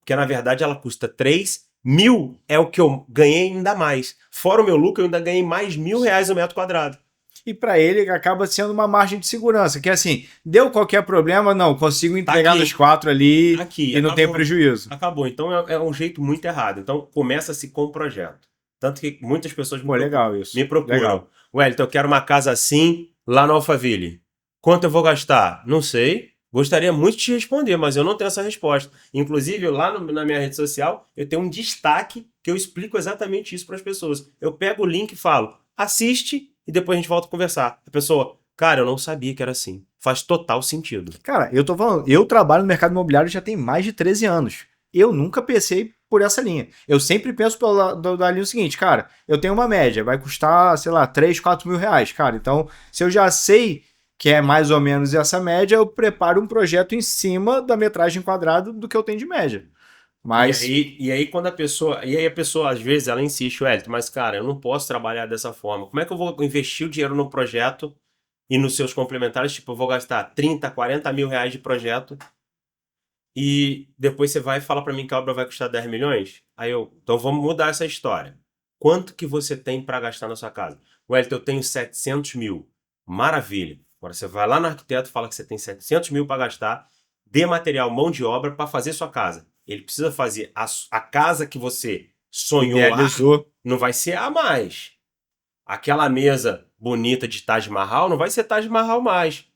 Porque, na verdade, ela custa 3.000, é o que eu ganhei ainda mais. Fora o meu lucro, eu ainda ganhei mais R$1.000 o metro quadrado. E para ele acaba sendo uma margem de segurança, que é assim, deu qualquer problema, não, consigo entregar nos 4 ali e não tem prejuízo. Acabou, então é um jeito muito errado. Então começa-se com o projeto. Tanto que muitas pessoas me procuram. Legal. Wellington, eu quero uma casa assim lá no Alphaville. Quanto eu vou gastar? Não sei. Gostaria muito de te responder, mas eu não tenho essa resposta. Inclusive, lá na minha rede social, eu tenho um destaque que eu explico exatamente isso para as pessoas. Eu pego o link e falo, assiste e depois a gente volta a conversar. A pessoa, cara, eu não sabia que era assim. Faz total sentido. Cara, eu tô falando, eu trabalho no mercado imobiliário já tem mais de 13 anos. Eu nunca pensei por essa linha. Eu sempre penso da linha seguinte, cara, eu tenho uma média, vai custar, sei lá, 3, 4 mil reais, cara. Então, se eu já sei que é mais ou menos essa média, eu preparo um projeto em cima da metragem quadrada do que eu tenho de média. Mas... E aí quando a pessoa, às vezes ela insiste, Wellington, mas cara, eu não posso trabalhar dessa forma. Como é que eu vou investir o dinheiro no projeto e nos seus complementares? Tipo, eu vou gastar 30, 40 mil reais de projeto e depois você vai falar para mim que a obra vai custar 10 milhões? Então vamos mudar essa história. Quanto que você tem para gastar na sua casa? Wellington, eu tenho 700 mil. Maravilha. Agora você vai lá no arquiteto e fala que você tem 700 mil para gastar, dê material, mão de obra para fazer sua casa. Ele precisa fazer a casa que você sonhou lá, não vai ser a mais. Aquela mesa bonita de Taj Mahal não vai ser Taj Mahal mais.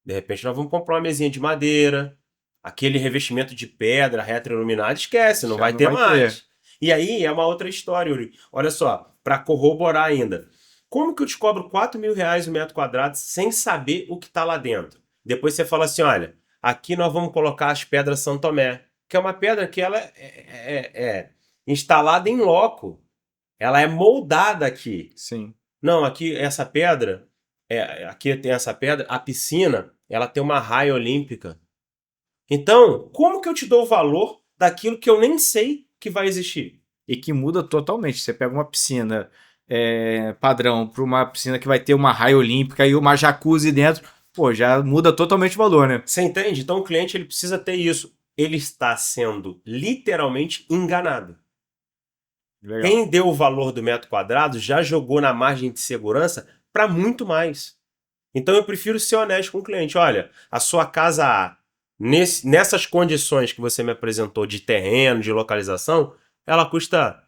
De repente nós vamos comprar uma mesinha de madeira, aquele revestimento de pedra retroiluminada, esquece, não vai ter mais. E aí é uma outra história, Yuri. Olha só, para corroborar ainda. Como que eu descobro 4 mil reais o metro quadrado sem saber o que está lá dentro? Depois você fala assim, olha, aqui nós vamos colocar as pedras São Tomé, que é uma pedra que ela é instalada em loco. Ela é moldada aqui. Sim. Não, aqui essa pedra, aqui tem essa pedra, a piscina, ela tem uma raia olímpica. Então, como que eu te dou o valor daquilo que eu nem sei que vai existir? E que muda totalmente. Você pega uma piscina padrão para uma piscina que vai ter uma raia olímpica e uma jacuzzi dentro, pô, já muda totalmente o valor, né? Você entende? Então o cliente ele precisa ter isso. Ele está sendo literalmente enganado. Legal. Quem deu o valor do metro quadrado já jogou na margem de segurança para muito mais. Então eu prefiro ser honesto com o cliente. Olha, a sua casa A nessas condições que você me apresentou de terreno, de localização, ela custa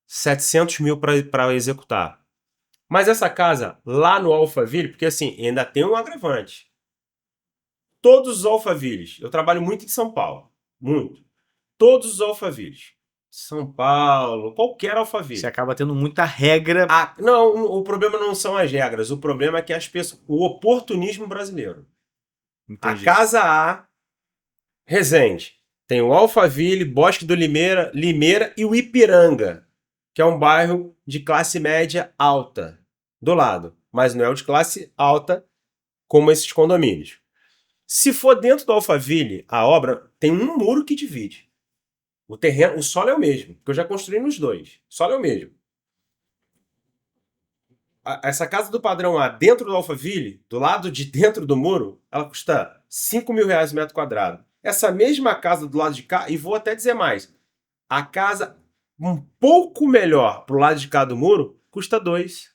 700 mil para executar. Mas essa casa lá no Alphaville, porque assim, ainda tem um agravante. Todos os Alphavilles, eu trabalho muito em São Paulo, muito. Todos os Alphavilles, São Paulo, qualquer Alphaville. Você acaba tendo muita regra. Não, o problema não são as regras, o problema é que as pessoas, o oportunismo brasileiro. Entendi. A Casa A, Resende, tem o Alphaville, Bosque do Limeira e o Ipiranga, que é um bairro de classe média alta, do lado, mas não é o de classe alta como esses condomínios. Se for dentro do Alphaville, a obra tem um muro que divide. O terreno, o solo é o mesmo, porque eu já construí nos dois. O solo é o mesmo. Essa casa do padrão A, dentro do Alphaville, do lado de dentro do muro, ela custa 5 mil reais o metro quadrado. Essa mesma casa do lado de cá, e vou até dizer mais, a casa um pouco melhor pro lado de cá do muro, custa 2.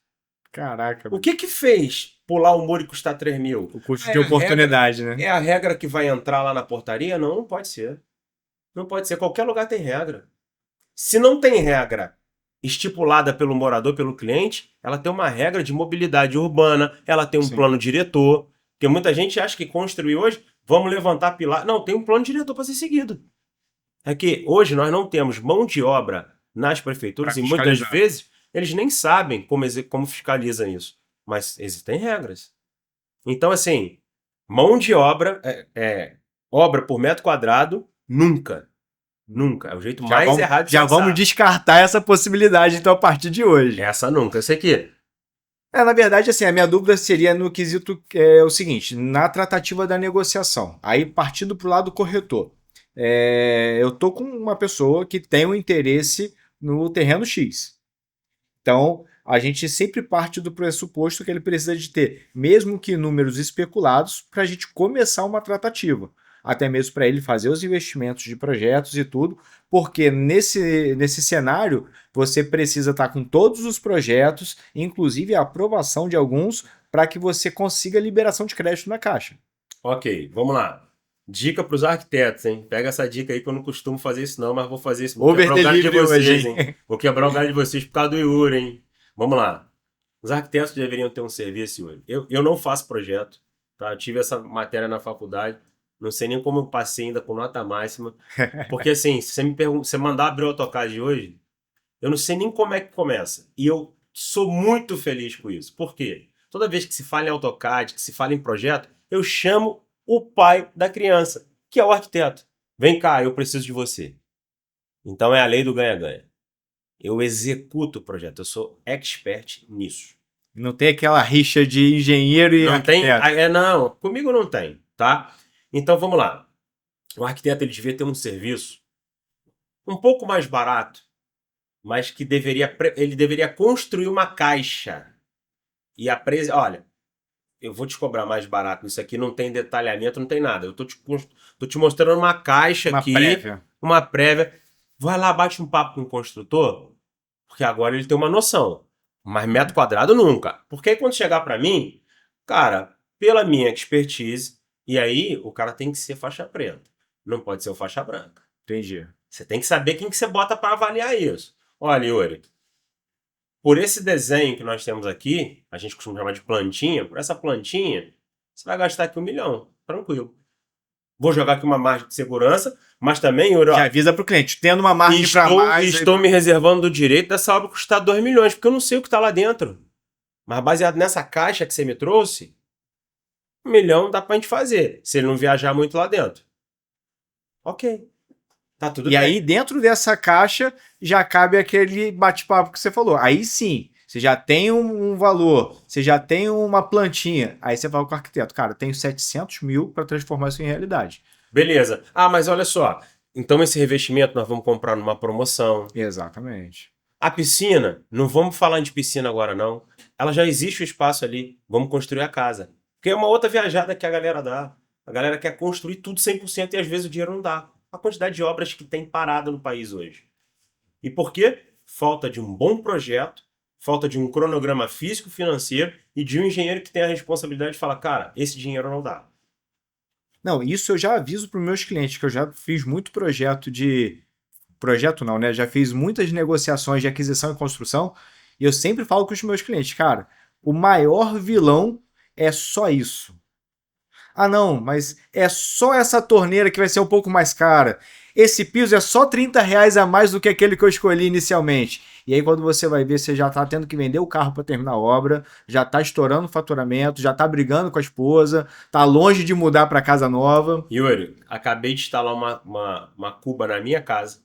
Caraca. O que fez pular o muro e custar 3 mil? O custo de oportunidade, né? É a regra que vai entrar lá na portaria? Não, não pode ser. Não pode ser. Qualquer lugar tem regra. Se não tem regra estipulada pelo morador, pelo cliente, ela tem uma regra de mobilidade urbana, ela tem um plano diretor. Porque muita gente acha que construir hoje, vamos levantar pilar. Não, tem um plano diretor para ser seguido. É que hoje nós não temos mão de obra nas prefeituras e muitas vezes eles nem sabem como fiscalizam isso. Mas existem regras. Então, assim, mão de obra, obra por metro quadrado, nunca. Nunca. É o jeito mais errado de Já vamos descartar essa possibilidade, então, a partir de hoje. Essa nunca. Eu sei que... Na verdade, assim, a minha dúvida seria no quesito o seguinte, na tratativa da negociação, aí partindo para o lado corretor. Eu tô com uma pessoa que tem um interesse no terreno X. Então, a gente sempre parte do pressuposto que ele precisa de ter, mesmo que números especulados, para a gente começar uma tratativa. Até mesmo para ele fazer os investimentos de projetos e tudo, porque nesse cenário você precisa estar com todos os projetos, inclusive a aprovação de alguns, para que você consiga liberação de crédito na Caixa. Ok, vamos lá. Dica para os arquitetos, hein? Pega essa dica aí que eu não costumo fazer isso não, mas vou fazer isso. Vou quebrar o galho de vocês, hein? Vou quebrar o galho de vocês por causa do Yuri, hein? Vamos lá. Os arquitetos deveriam ter um serviço, Yuri. Eu não faço projeto, tá? Eu tive essa matéria na faculdade, não sei nem como eu passei ainda com nota máxima, porque assim, se você me pergunta, se você mandar abrir o AutoCAD hoje, eu não sei nem como é que começa. E eu sou muito feliz com isso. Por quê? Toda vez que se fala em AutoCAD, que se fala em projeto, eu chamo o pai da criança, que é o arquiteto. Vem cá, eu preciso de você. Então é a lei do ganha-ganha. Eu executo o projeto, eu sou expert nisso. Não tem aquela rixa de engenheiro e arquiteto. Não, comigo não tem, tá? Então vamos lá. O arquiteto ele devia ter um serviço um pouco mais barato, mas que ele deveria construir uma caixa e olha, eu vou te cobrar mais barato nisso aqui, não tem detalhamento, não tem nada. Eu tô te mostrando uma caixa aqui, uma prévia. Vai lá, bate um papo com o construtor, porque agora ele tem uma noção. Mas metro quadrado nunca. Porque aí quando chegar para mim, cara, pela minha expertise, e aí o cara tem que ser faixa preta. Não pode ser o faixa branca. Entendi. Você tem que saber quem que você bota para avaliar isso. Olha, Yuri, por esse desenho que nós temos aqui, a gente costuma chamar de plantinha, por essa plantinha, você vai gastar aqui 1 milhão, tranquilo. Vou jogar aqui uma margem de segurança, mas também, Yuri, já avisa para o cliente, tendo uma margem para mais... Estou me reservando o direito dessa obra custar 2 milhões, porque eu não sei o que está lá dentro. Mas baseado nessa caixa que você me trouxe, 1 milhão dá pra gente fazer, se ele não viajar muito lá dentro. Ok. Tá tudo bem. E aí, dentro dessa caixa, já cabe aquele bate-papo que você falou. Aí sim, você já tem um valor, você já tem uma plantinha. Aí você fala com o arquiteto, cara, eu tenho 700 mil para transformar isso em realidade. Beleza. Mas olha só. Então esse revestimento nós vamos comprar numa promoção. Exatamente. A piscina, não vamos falar de piscina agora não. Ela já existe o espaço ali. Vamos construir a casa. Porque é uma outra viajada que a galera dá. A galera quer construir tudo 100% e às vezes o dinheiro não dá. A quantidade de obras que tem parada no país hoje. E por quê? Falta de um bom projeto, falta de um cronograma físico-financeiro e de um engenheiro que tem a responsabilidade de falar, cara, esse dinheiro não dá. Não, isso eu já aviso para os meus clientes, que eu já fiz muito projeto de. Projeto não, né? Já fiz muitas negociações de aquisição e construção, e eu sempre falo com os meus clientes, cara, o maior vilão é só isso. Ah, não, mas é só essa torneira que vai ser um pouco mais cara. Esse piso é só R$ 30 a mais do que aquele que eu escolhi inicialmente. E aí, quando você vai ver, você já está tendo que vender o carro para terminar a obra, já está estourando o faturamento, já está brigando com a esposa, está longe de mudar para casa nova. Yuri, acabei de instalar uma cuba na minha casa.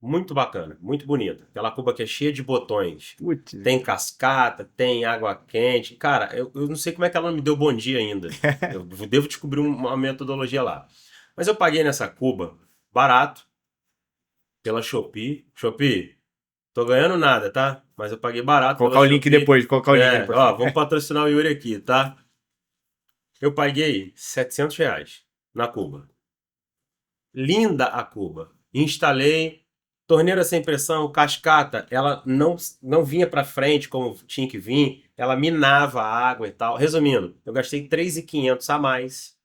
Muito bacana, muito bonita. Aquela cuba que é cheia de botões. Putz, Tem cascata, tem água quente. Cara, eu não sei como é que ela não me deu bom dia ainda. Eu devo descobrir uma metodologia lá. Mas eu paguei nessa cuba barato pela Shopee. Shopee, tô ganhando nada, tá? Mas eu paguei barato colocar pela o link Shopee. depois, colocar o link depois. Ó, vamos patrocinar o Yuri aqui, tá? Eu paguei R$ 700 na cuba. Linda a cuba. Instalei, torneira sem pressão, cascata, ela não vinha para frente como tinha que vir, ela minava a água e tal. Resumindo, eu gastei 3.500 a mais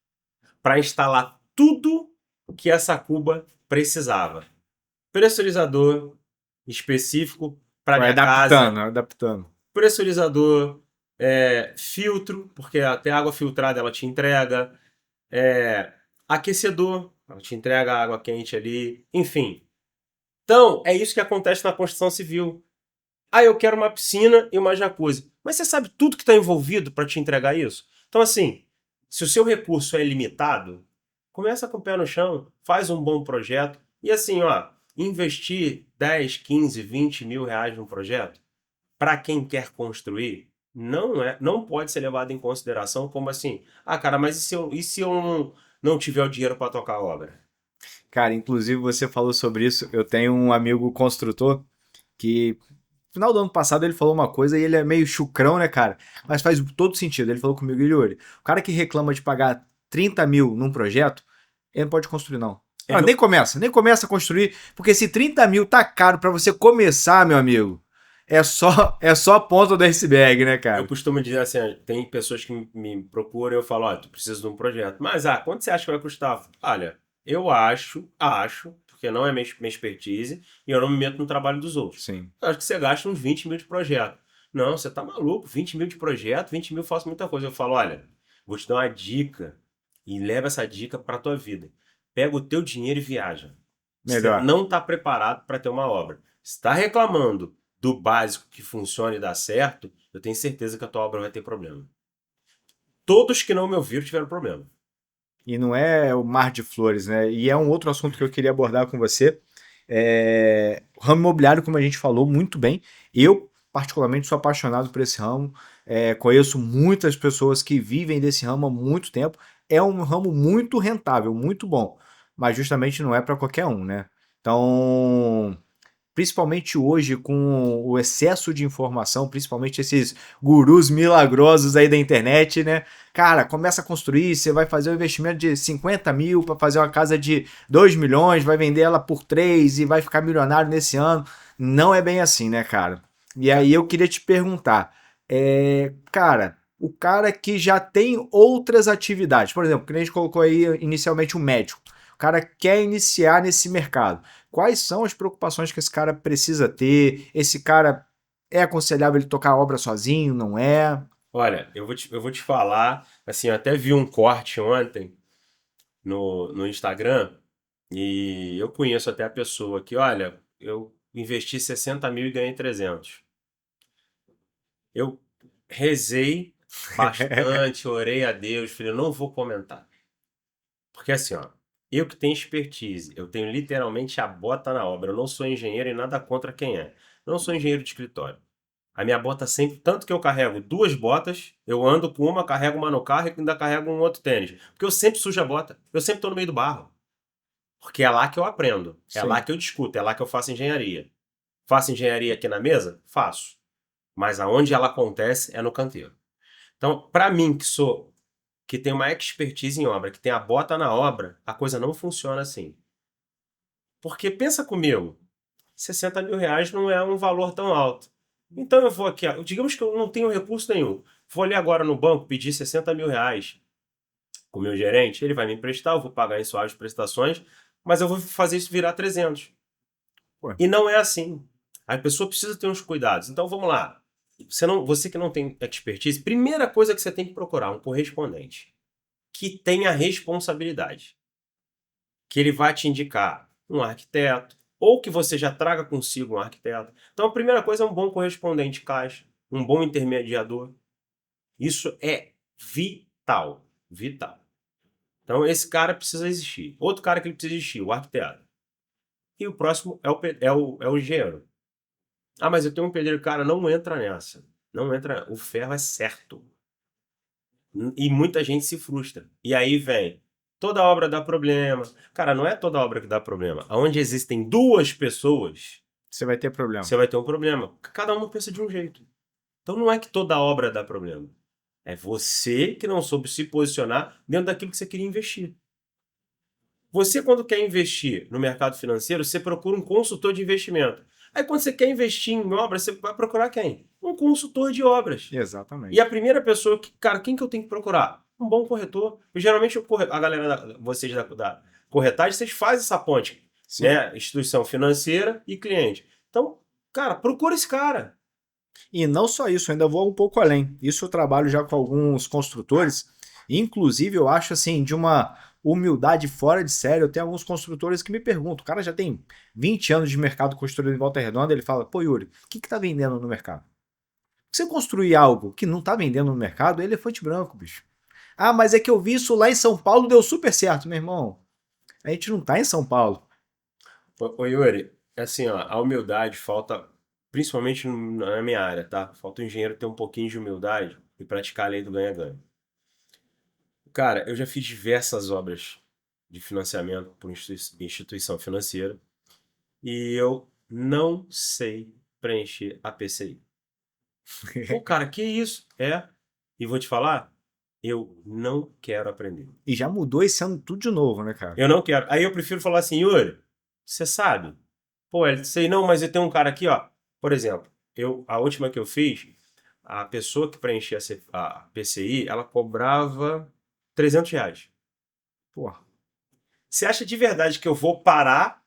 para instalar tudo que essa cuba precisava. Pressurizador específico para Vai minha casa, adaptando, adaptando. pressurizador, filtro, porque até água filtrada ela te entrega, aquecedor, ela te entrega a água quente ali, enfim. Então, é isso que acontece na construção civil. Ah, eu quero uma piscina e uma jacuzzi. Mas você sabe tudo que está envolvido para te entregar isso? Então, assim, se o seu recurso é limitado, começa com o pé no chão, faz um bom projeto e assim, ó, investir 10, 15, 20 mil reais num projeto, para quem quer construir, não pode ser levado em consideração como assim, ah, cara, mas e se eu não tiver o dinheiro para tocar a obra? Cara, inclusive você falou sobre isso. Eu tenho um amigo construtor que no final do ano passado ele falou uma coisa e ele é meio chucrão, né, cara? Mas faz todo sentido. Ele falou comigo, Yuri, o cara que reclama de pagar 30 mil num projeto, ele não pode construir, não. É, Ah, nem começa a construir, porque se 30 mil tá caro pra você começar, meu amigo, é só a ponta do iceberg, né, eu cara? costumo dizer assim, tem pessoas que me procuram e eu falo, ó, tu precisa de um projeto. Mas, quanto você acha que vai custar? Olha, eu acho, porque não é minha expertise e eu não me meto no trabalho dos outros. Sim. Eu acho que você gasta uns 20 mil de projeto. Não, você tá maluco, 20 mil de projeto, 20 mil eu faço muita coisa. Eu falo, olha, vou te dar uma dica e leva essa dica pra tua vida. Pega o teu dinheiro e viaja. Você Melhor. não está preparado para ter uma obra. Se está reclamando do básico que funciona e dá certo, eu tenho certeza que a tua obra vai ter problema. Todos que não me ouviram tiveram problema. E não é o mar de flores, né? E é um outro assunto que eu queria abordar com você. O ramo imobiliário, como a gente falou muito bem, eu particularmente sou apaixonado por esse ramo. Conheço muitas pessoas que vivem desse ramo há muito tempo. É um ramo muito rentável, muito bom, mas justamente não é para qualquer um, né? Então, principalmente hoje com o excesso de informação, principalmente esses gurus milagrosos aí da internet, né? Cara, começa a construir, você vai fazer um investimento de 50 mil para fazer uma casa de 2 milhões, vai vender ela por 3 e vai ficar milionário nesse ano. Não é bem assim, né, cara? E aí eu queria te perguntar, cara, o cara que já tem outras atividades, por exemplo, que a gente colocou aí inicialmente um médico, o cara quer iniciar nesse mercado. Quais são as preocupações que esse cara precisa ter? Esse cara é aconselhável ele tocar a obra sozinho, não é? Olha, eu vou te falar, assim, eu até vi um corte ontem no Instagram e eu conheço até a pessoa que, olha, eu investi 60 mil e ganhei 300. Eu rezei bastante, orei a Deus, falei, eu não vou comentar. Porque assim, ó, eu que tenho expertise, eu tenho literalmente a bota na obra. Eu não sou engenheiro e nada contra quem é. Eu não sou engenheiro de escritório. A minha bota sempre, tanto que eu carrego duas botas, eu ando com uma, carrego uma no carro e ainda carrego um outro tênis. Porque eu sempre sujo a bota. Eu sempre estou no meio do barro. Porque é lá que eu aprendo, é lá Sim. que eu discuto, é lá que eu faço engenharia. Faço engenharia aqui na mesa? Faço. Mas aonde ela acontece é no canteiro. Então, para mim que tem uma expertise em obra, que tem a bota na obra, a coisa não funciona assim. Porque pensa comigo, 60 mil reais não é um valor tão alto. Então eu vou aqui, digamos que eu não tenho recurso nenhum. Vou ali agora no banco pedir 60 mil reais. com o meu gerente, ele vai me emprestar, eu vou pagar em suaves prestações, mas eu vou fazer isso virar 300. Ué. E não é assim. A pessoa precisa ter uns cuidados. Então vamos lá. Você que não tem expertise, primeira coisa que você tem que procurar, um correspondente que tenha responsabilidade. Que ele vai te indicar um arquiteto, ou que você já traga consigo um arquiteto. Então a primeira coisa é um bom correspondente caixa, um bom intermediador. Isso é vital. Vital. Então esse cara precisa existir. Outro cara que ele precisa existir, o arquiteto. E o próximo é o engenheiro. Ah, mas eu tenho um pedreiro. Cara, não entra nessa. Não entra. O ferro é certo. E muita gente se frustra. E aí vem. Toda obra dá problema. Cara, não é toda obra que dá problema. Onde existem duas pessoas, Você vai ter problema. você vai ter um problema. Cada uma pensa de um jeito. Então não é que toda obra dá problema. É você que não soube se posicionar dentro daquilo que você queria investir. Você, quando quer investir no mercado financeiro, você procura um consultor de investimento. Aí, quando você quer investir em obras, você vai procurar quem? Um consultor de obras. Exatamente. E a primeira pessoa que, cara, quem que eu tenho que procurar? Um bom corretor. E, geralmente, a galera, vocês da corretagem, vocês fazem essa ponte, Sim. né? Instituição financeira e cliente. Então, cara, procura esse cara. E não só isso, eu ainda vou um pouco além. Isso eu trabalho já com alguns construtores. Inclusive, eu acho assim, de uma humildade fora de série. Eu tenho alguns construtores que me perguntam, o cara já tem 20 anos de mercado construído em Volta Redonda, ele fala, pô Yuri, o que tá vendendo no mercado? Você construir algo que não tá vendendo no mercado é elefante branco, bicho. Ah, mas é que eu vi isso lá em São Paulo, deu super certo, meu irmão. A gente não tá em São Paulo. Ô Yuri, assim, ó, a humildade falta, principalmente na minha área, tá? Falta o engenheiro ter um pouquinho de humildade e praticar a lei do ganha-ganha. Cara, eu já fiz diversas obras de financiamento por instituição financeira e eu não sei preencher a PCI. Pô, cara, que isso? E vou te falar, eu não quero aprender. E já mudou esse ano tudo de novo, né, cara? Eu não quero. Aí eu prefiro falar assim, Yuri, você sabe? Pô, ele sei não, mas eu tenho um cara aqui, ó. Por exemplo, a última que eu fiz, a pessoa que preenchia a PCI, ela cobrava R$ 300. Pô, Você acha de verdade que eu vou parar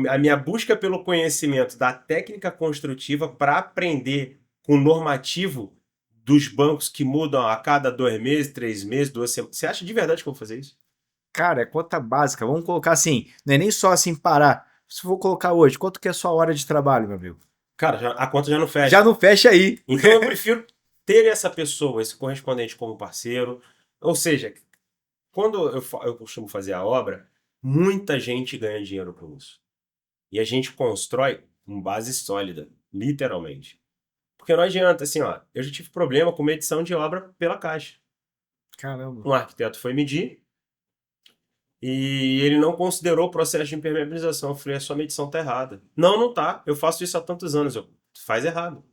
a minha busca pelo conhecimento da técnica construtiva para aprender com o normativo dos bancos que mudam a cada 2 meses, 3 meses, 2 semanas? Você acha de verdade que eu vou fazer isso? cara, é conta básica. Vamos colocar assim, não é nem só assim parar. Se for colocar hoje, quanto que é a sua hora de trabalho, meu amigo? Cara, a conta já não fecha. Já não fecha aí. Então eu prefiro ter essa pessoa, esse correspondente como parceiro. Ou seja, quando eu costumo fazer a obra, muita gente ganha dinheiro com isso. E a gente constrói com base sólida, literalmente. Porque não adianta, assim, ó, eu já tive problema com medição de obra pela Caixa. Caramba. Um arquiteto foi medir e ele não considerou o processo de impermeabilização. Eu falei, a sua medição tá errada. Não, não tá. Eu faço isso há tantos anos. Faz errado.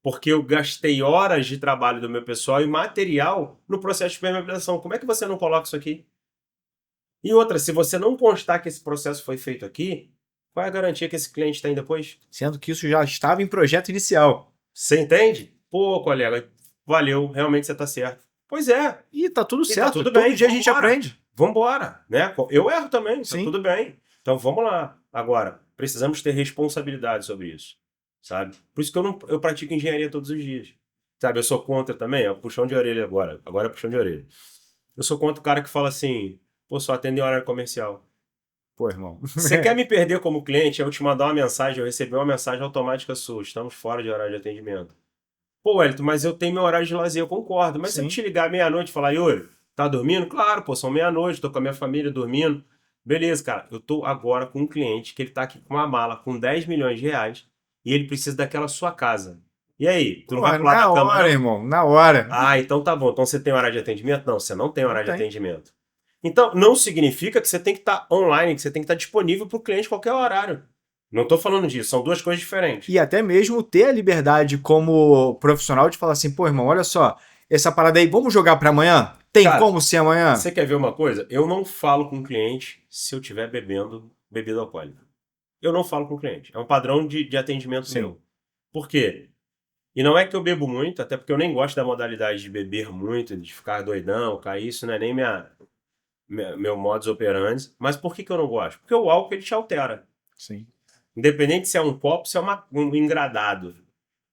Porque eu gastei horas de trabalho do meu pessoal e material no processo de impermeabilização. Como é que você não coloca isso aqui? E outra, se você não constar que esse processo foi feito aqui, qual é a garantia que esse cliente tem depois? Sendo que isso já estava em projeto inicial. Você entende? Pô, colega, valeu, realmente você está certo. Pois é. E tá tudo E certo. tá tudo Todo bem, dia a gente vambora. aprende. Vambora, né? Eu erro também, tá Sim. tudo bem. Então vamos lá. Agora, precisamos ter responsabilidade sobre isso, sabe? Por isso que eu pratico engenharia todos os dias. Sabe, eu sou contra também, é puxão de orelha agora. Agora é puxão de orelha. Eu sou contra o cara que fala assim, pô, só atender em horário comercial. Pô, irmão. Você quer me perder como cliente, eu te mandar uma mensagem, eu receber uma mensagem automática sua, estamos fora de horário de atendimento. Pô, Wellington, mas eu tenho meu horário de lazer, eu concordo. Mas se eu Sim. te ligar meia-noite e falar, Yuri, tá dormindo? Claro, pô, são meia-noite, tô com a minha família dormindo. Beleza, cara, eu tô agora com um cliente que ele tá aqui com uma mala com 10 milhões de reais e ele precisa daquela sua casa. E aí, tu não vai pular na da cama, hora, não? irmão. Na hora. Ah, então tá bom. Então você tem horário de atendimento? Não, você não tem horário de tem. atendimento. Então, não significa que você tem que estar online, que você tem que estar disponível para o cliente a qualquer horário. Não estou falando disso, são duas coisas diferentes. E até mesmo ter a liberdade como profissional de falar assim, pô, irmão, olha só, essa parada aí, vamos jogar pra amanhã? Tem Cara, como ser amanhã? Você quer ver uma coisa? Eu não falo com o cliente se eu estiver bebendo bebida alcoólica. Eu não falo com o cliente. É um padrão de atendimento Sim. meu. Por quê? E não é que eu bebo muito, até porque eu nem gosto da modalidade de beber muito, de ficar doidão, cair, isso não é nem meu modus operandi. Mas por que eu não gosto? Porque o álcool ele te altera. Sim. Independente se é um copo, se é um engradado.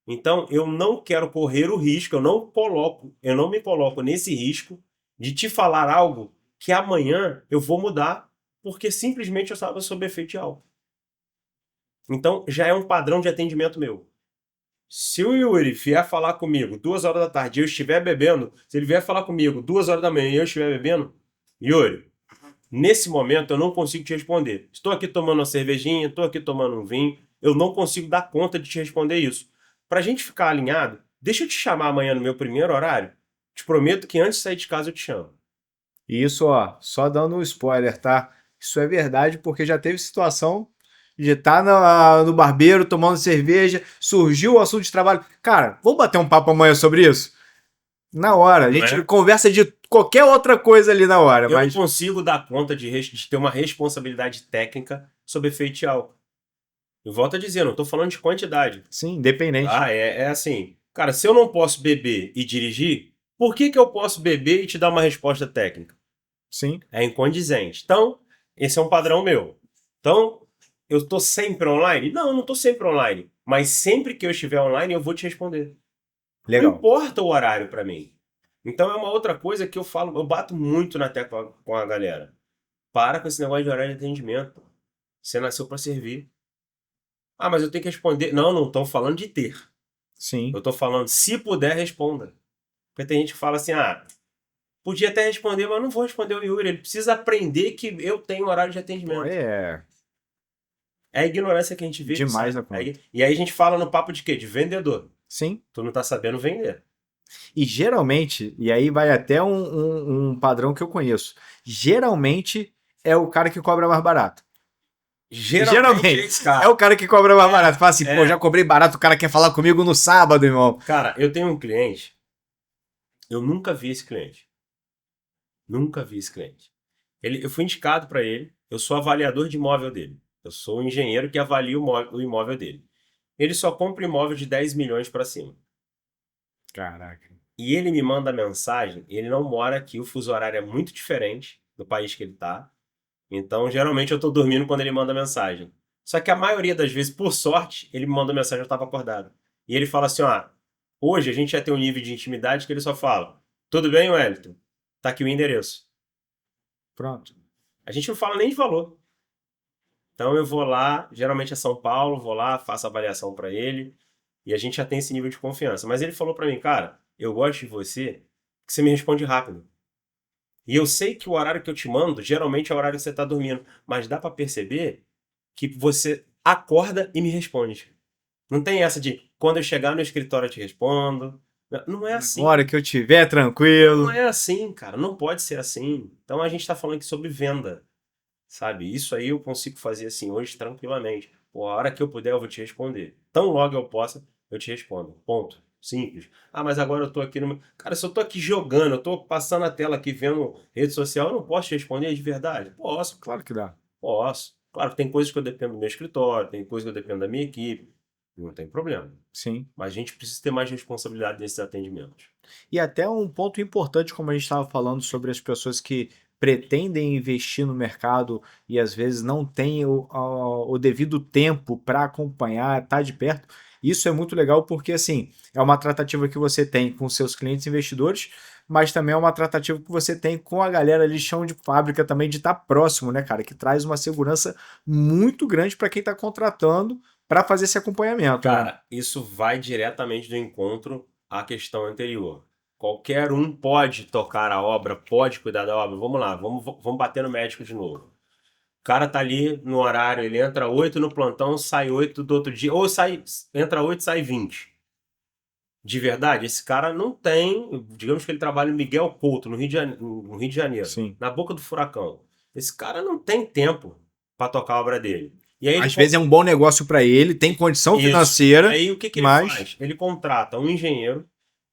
Então, eu não quero correr o risco, eu não me coloco nesse risco de te falar algo que amanhã eu vou mudar porque simplesmente eu estava sob efeito de álcool. Então, já é um padrão de atendimento meu. Se o Yuri vier falar comigo 2 horas da tarde e eu estiver bebendo, se ele vier falar comigo 2 horas da manhã e eu estiver bebendo, Yuri, nesse momento eu não consigo te responder. Estou aqui tomando uma cervejinha, estou aqui tomando um vinho, eu não consigo dar conta de te responder isso. Para a gente ficar alinhado, deixa eu te chamar amanhã no meu primeiro horário. Te prometo que antes de sair de casa eu te chamo. E isso, ó, só dando um spoiler, tá? Isso é verdade porque já teve situação de estar no barbeiro tomando cerveja, surgiu o assunto de trabalho. Cara, vamos bater um papo amanhã sobre isso? Na hora. A Não gente é? conversa de qualquer outra coisa ali na hora, Eu não mas consigo dar conta de ter uma responsabilidade técnica sobre efeito de álcool. Eu volto a dizer, não estou falando de quantidade. sim, independente. Ah, é assim. Cara, se eu não posso beber e dirigir, por que eu posso beber e te dar uma resposta técnica? Sim, É incondizente. Então, esse é um padrão meu. Então, eu estou sempre online? Não, eu não estou sempre online. Mas sempre que eu estiver online, eu vou te responder. Não legal. importa o horário para mim. Então, é uma outra coisa que eu falo, eu bato muito na tecla com a galera. Para com esse negócio de horário de atendimento. Você nasceu para servir. Ah, mas eu tenho que responder. Não, não estou falando de ter. Eu Sim. estou falando, se puder, responda. Porque tem gente que fala assim, ah, podia até responder, mas eu não vou responder o Yuri. Ele precisa aprender que eu tenho horário de Pô, atendimento. é É a ignorância que a gente vive, demais sabe? da conta. E aí a gente fala no papo de quê? De vendedor. Sim. Tu não tá sabendo vender. E geralmente, e aí vai até um padrão que eu conheço. Geralmente é o cara que cobra mais barato. Geralmente é Geralmente esse é o cara. cara que cobra mais barato. Fala assim, pô, É. já cobrei barato, o cara quer falar comigo no sábado, irmão. Cara, eu tenho um cliente, eu nunca vi esse cliente. Nunca vi esse cliente. Eu fui indicado para ele, eu sou avaliador de imóvel dele. Eu sou o engenheiro que avalia o imóvel dele. Ele só compra imóvel de 10 milhões para cima. Caraca. E ele me manda mensagem, ele não mora aqui, o fuso horário é muito diferente do país que ele tá. Então, geralmente eu tô dormindo quando ele manda mensagem. Só que a maioria das vezes, por sorte, ele me manda mensagem, eu tava acordado. E ele fala assim, ó, hoje a gente já tem um nível de intimidade que ele só fala, tudo bem, Wellington? Tá aqui o endereço. Pronto. A gente não fala nem de valor. Então eu vou lá, geralmente é São Paulo, vou lá, faço a avaliação para ele, e a gente já tem esse nível de confiança. Mas ele falou para mim, cara, eu gosto de você, que você me responde rápido. E eu sei que o horário que eu te mando, geralmente é o horário que você está dormindo, mas dá para perceber que você acorda e me responde. Não tem essa de quando eu chegar no escritório eu te respondo. Não é Na hora assim. que eu tiver Não tranquilo. é assim, cara. Não pode ser assim. Então a gente está falando aqui sobre venda, sabe? Isso aí eu consigo fazer assim hoje tranquilamente. Pô, a hora que eu puder eu vou te responder. Tão logo eu possa, eu te respondo. Ponto. Simples. Ah, mas agora eu tô aqui no meu... Cara, se eu tô aqui jogando, eu tô passando a tela aqui vendo rede social, eu não posso te responder de verdade? Posso, Claro que dá. posso. Claro que tem coisas que eu dependo do meu escritório, tem coisas que eu dependo da minha equipe. Não tem problema. Sim. Mas a gente precisa ter mais responsabilidade nesses atendimentos. E até um ponto importante, como a gente estava falando sobre as pessoas que pretendem investir no mercado e às vezes não têm o devido tempo para acompanhar, estar de perto. Isso é muito legal porque assim é uma tratativa que você tem com seus clientes investidores, mas também é uma tratativa que você tem com a galera ali chão de fábrica também de estar próximo, né, cara? Que traz uma segurança muito grande para quem está contratando para fazer esse acompanhamento, né? Cara, isso vai diretamente do encontro à questão anterior. Qualquer um pode tocar a obra, pode cuidar da obra. Vamos lá, vamos bater no médico de novo. O cara tá ali no horário, ele entra 8 no plantão, sai 8 do outro dia, ou entra 8 sai 20. De verdade, esse cara não tem, digamos que ele trabalha em Miguel Couto, no Rio de Janeiro, Sim. na boca do furacão. Esse cara não tem tempo para tocar a obra dele. E aí ele Às vezes é um bom negócio para ele, tem condição Isso. financeira, Aí o que ele mas faz? Ele contrata um engenheiro,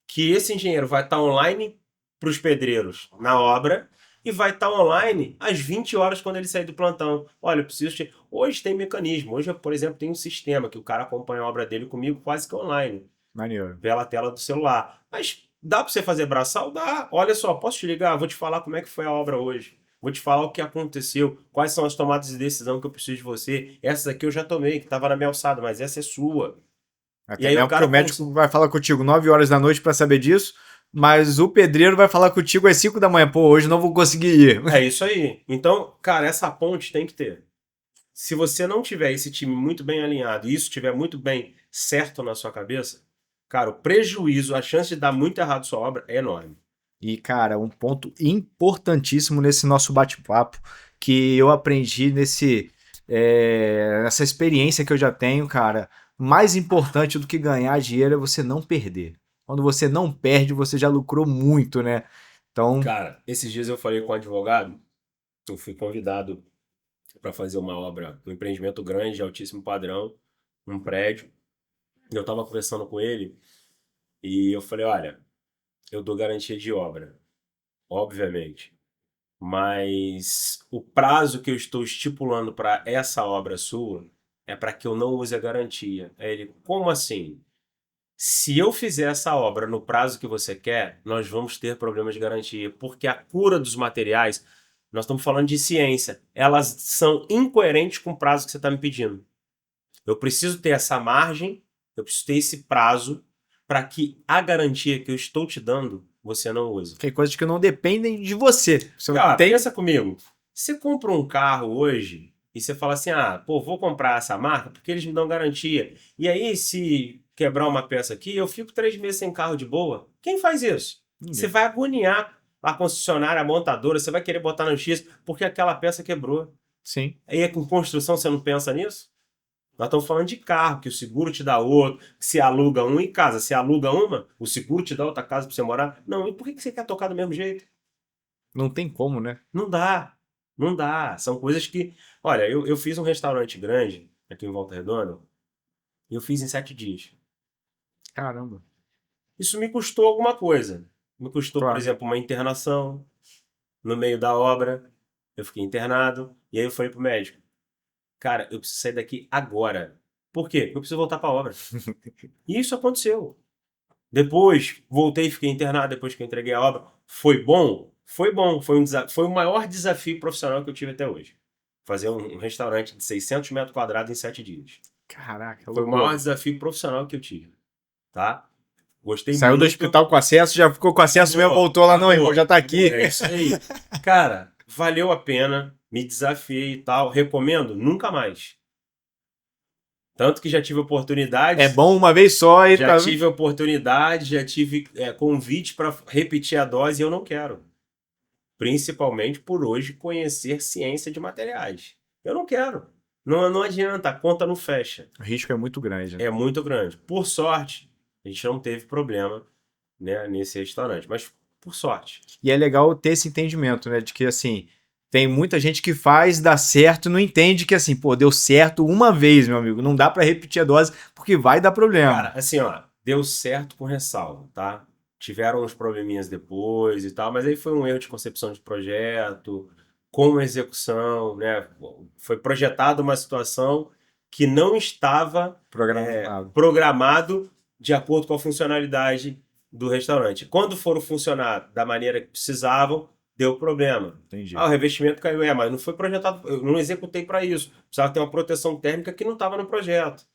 que esse engenheiro vai estar online para os pedreiros na obra e vai estar online às 20 horas quando ele sair do plantão. Olha, eu preciso Hoje tem mecanismo. Hoje, por exemplo, tem um sistema que o cara acompanha a obra dele comigo quase que online. Maneiro. pela tela do celular. Mas dá para você fazer braçal? Dá. Olha só, posso te ligar? Vou te falar como é que foi a obra hoje. Vou te falar o que aconteceu, quais são as tomadas de decisão que eu preciso de você. Essa aqui eu já tomei, que estava na minha alçada, mas essa é sua. E Até aí o mesmo porque cara o médico vai falar contigo 9 horas da noite pra saber disso, mas o pedreiro vai falar contigo às 5 da manhã. Pô, hoje não vou conseguir ir. É isso aí. Então, cara, essa ponte tem que ter. Se você não tiver esse time muito bem alinhado e isso estiver muito bem certo na sua cabeça, cara, o prejuízo, a chance de dar muito errado sua obra é enorme. E, cara, um ponto importantíssimo nesse nosso bate-papo que eu aprendi nessa experiência que eu já tenho, cara. Mais importante do que ganhar dinheiro é você não perder. Quando você não perde, você já lucrou muito, né? Então, Cara, esses dias eu falei com um advogado, eu fui convidado para fazer uma obra, um empreendimento grande, de altíssimo padrão, um prédio. Eu estava conversando com ele e eu falei, olha, eu dou garantia de obra, obviamente. Mas o prazo que eu estou estipulando para essa obra sua é para que eu não use a garantia. Aí ele, como assim? Se eu fizer essa obra no prazo que você quer, nós vamos ter problemas de garantia, porque a cura dos materiais, nós estamos falando de ciência, elas são incoerentes com o prazo que você está me pedindo. Eu preciso ter essa margem, eu preciso ter esse prazo para que a garantia que eu estou te dando você não use. tem coisas que não dependem de você. Você Cara, tem. pensa comigo. Você compra um carro hoje e você fala assim: ah, pô, vou comprar essa marca porque eles me dão garantia. E aí, se quebrar uma peça aqui, eu fico 3 meses sem carro de boa. Quem faz isso? Você Ninguém. vai agoniar a concessionária, a montadora, você vai querer botar no X porque aquela peça quebrou. Sim. Aí com construção você não pensa nisso? Nós estamos falando de carro, que o seguro te dá outro, que se aluga um em casa, se aluga uma, o seguro te dá outra casa para você morar. Não, e por que você quer tocar do mesmo jeito? Não tem como, né? Não dá. Não dá. São coisas que. Olha, eu fiz um restaurante grande aqui em Volta Redonda e eu fiz em 7 dias. Caramba. Isso me custou alguma coisa. Me custou, por Claro. exemplo, uma internação no meio da obra. Eu fiquei internado. E aí eu falei pro médico: cara, eu preciso sair daqui agora. Por quê? Porque eu preciso voltar pra obra. E isso aconteceu. Depois, voltei e fiquei internado depois que eu entreguei a obra. Foi bom? Foi bom. Foi o maior desafio profissional que eu tive até hoje. Fazer um restaurante de 600 metros quadrados em 7 dias. Caraca, Foi o maior loucura. desafio profissional que eu tive. Tá? Gostei Saiu do muito. hospital com acesso, já ficou com acesso mesmo, voltou lá, não, irmão, já tá aqui. É isso aí. Cara, valeu a pena. Me desafiei e tal. Recomendo? Nunca mais. Tanto que já tive oportunidades. É bom uma vez só e Já tá. tive oportunidade, já tive convite para repetir a dose e eu não quero. Principalmente por hoje conhecer ciência de materiais. Eu não quero. Não, não adianta, a conta não fecha. O risco é muito grande, né? É muito grande. Por sorte, a gente não teve problema, né, nesse restaurante. Mas por sorte. E é legal ter esse entendimento, né? De que assim, tem muita gente que faz, dá certo, e não entende que assim, pô, deu certo uma vez, meu amigo. Não dá pra repetir a dose porque vai dar problema. Cara, assim, ó, deu certo com ressalva, tá? Tiveram uns probleminhas depois e tal, mas aí foi um erro de concepção de projeto, com execução, né? Foi projetada uma situação que não estava Programado. programado de acordo com a funcionalidade do restaurante. Quando foram funcionar da maneira que precisavam, deu problema. Entendi. Ah, o revestimento caiu, mas não foi projetado, eu não executei para isso. Precisava ter uma proteção térmica que não estava no projeto.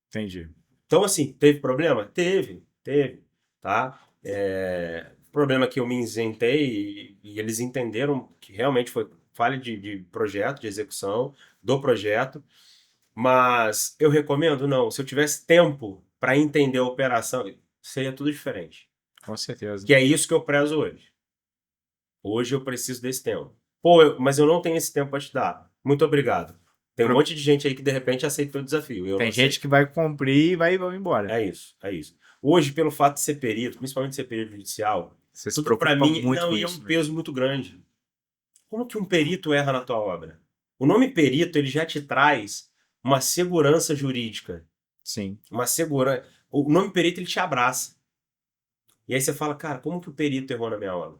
Entendi. Então, assim, teve problema? Teve, tá? Problema que eu me isentei e eles entenderam que realmente foi falha de projeto, de execução do projeto, mas eu recomendo? Não. Se eu tivesse tempo para entender a operação, seria tudo diferente. Com certeza. Que é isso que eu prezo hoje. Hoje eu preciso desse tempo. Pô, mas eu não tenho esse tempo para te dar. Muito obrigado. Tem um monte de gente aí que de repente aceitou o desafio. Eu Tem não gente aceito. que vai cumprir e vai embora. É isso, é isso. Hoje, pelo fato de ser perito, principalmente ser perito judicial, Você se tudo preocupa pra mim muito não com ia isso, um né? peso muito grande. Como que um perito erra na tua obra? O nome perito, ele já te traz uma segurança jurídica, Sim. uma segurança. O nome perito, ele te abraça. E aí você fala, cara, como que o perito errou na minha obra?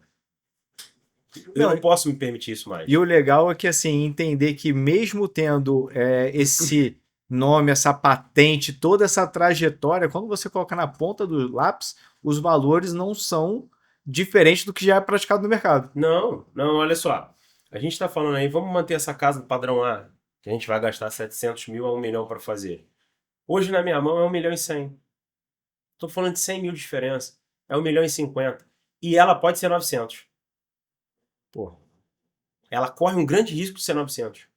Eu não posso me permitir isso mais. E o legal é que, assim, entender que mesmo tendo esse nome, essa patente, toda essa trajetória, quando você coloca na ponta do lápis, os valores não são diferentes do que já é praticado no mercado. Não, não, olha só. A gente está falando aí, vamos manter essa casa no padrão A, que a gente vai gastar 700 mil a 1 milhão para fazer. Hoje na minha mão é 1 milhão e 100. Estou falando de 100 mil de diferença. É 1 milhão e 50. E ela pode ser 900. Pô, ela corre um grande risco de ser 900.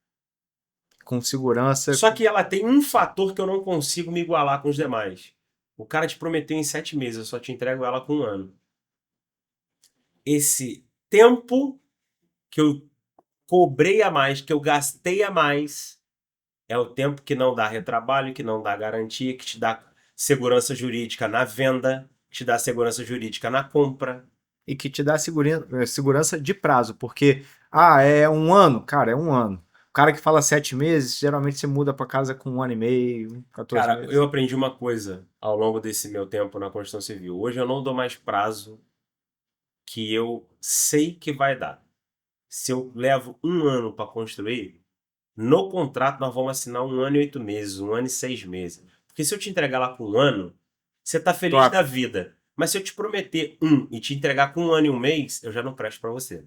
Com segurança. Só que ela tem um fator que eu não consigo me igualar com os demais. O cara te prometeu em 7 meses, eu só te entrego ela com 1 ano. Esse tempo que eu cobrei a mais, que eu gastei a mais, é o tempo que não dá retrabalho, que não dá garantia, que te dá segurança jurídica na venda, que te dá segurança jurídica na compra. E que te dá segurança de prazo, porque, é um ano? Cara, é um ano. O cara que fala 7 meses, geralmente você muda para casa com 1 ano e meio, 14 Cara, meses. eu aprendi uma coisa ao longo desse meu tempo na construção civil. Hoje eu não dou mais prazo que eu sei que vai dar. Se eu levo 1 ano para construir, no contrato nós vamos assinar 1 ano e 8 meses, 1 ano e 6 meses. Porque se eu te entregar lá com 1 ano, você tá feliz Top. da vida. Mas se eu te prometer e te entregar com 1 ano e 1 mês, eu já não presto para você.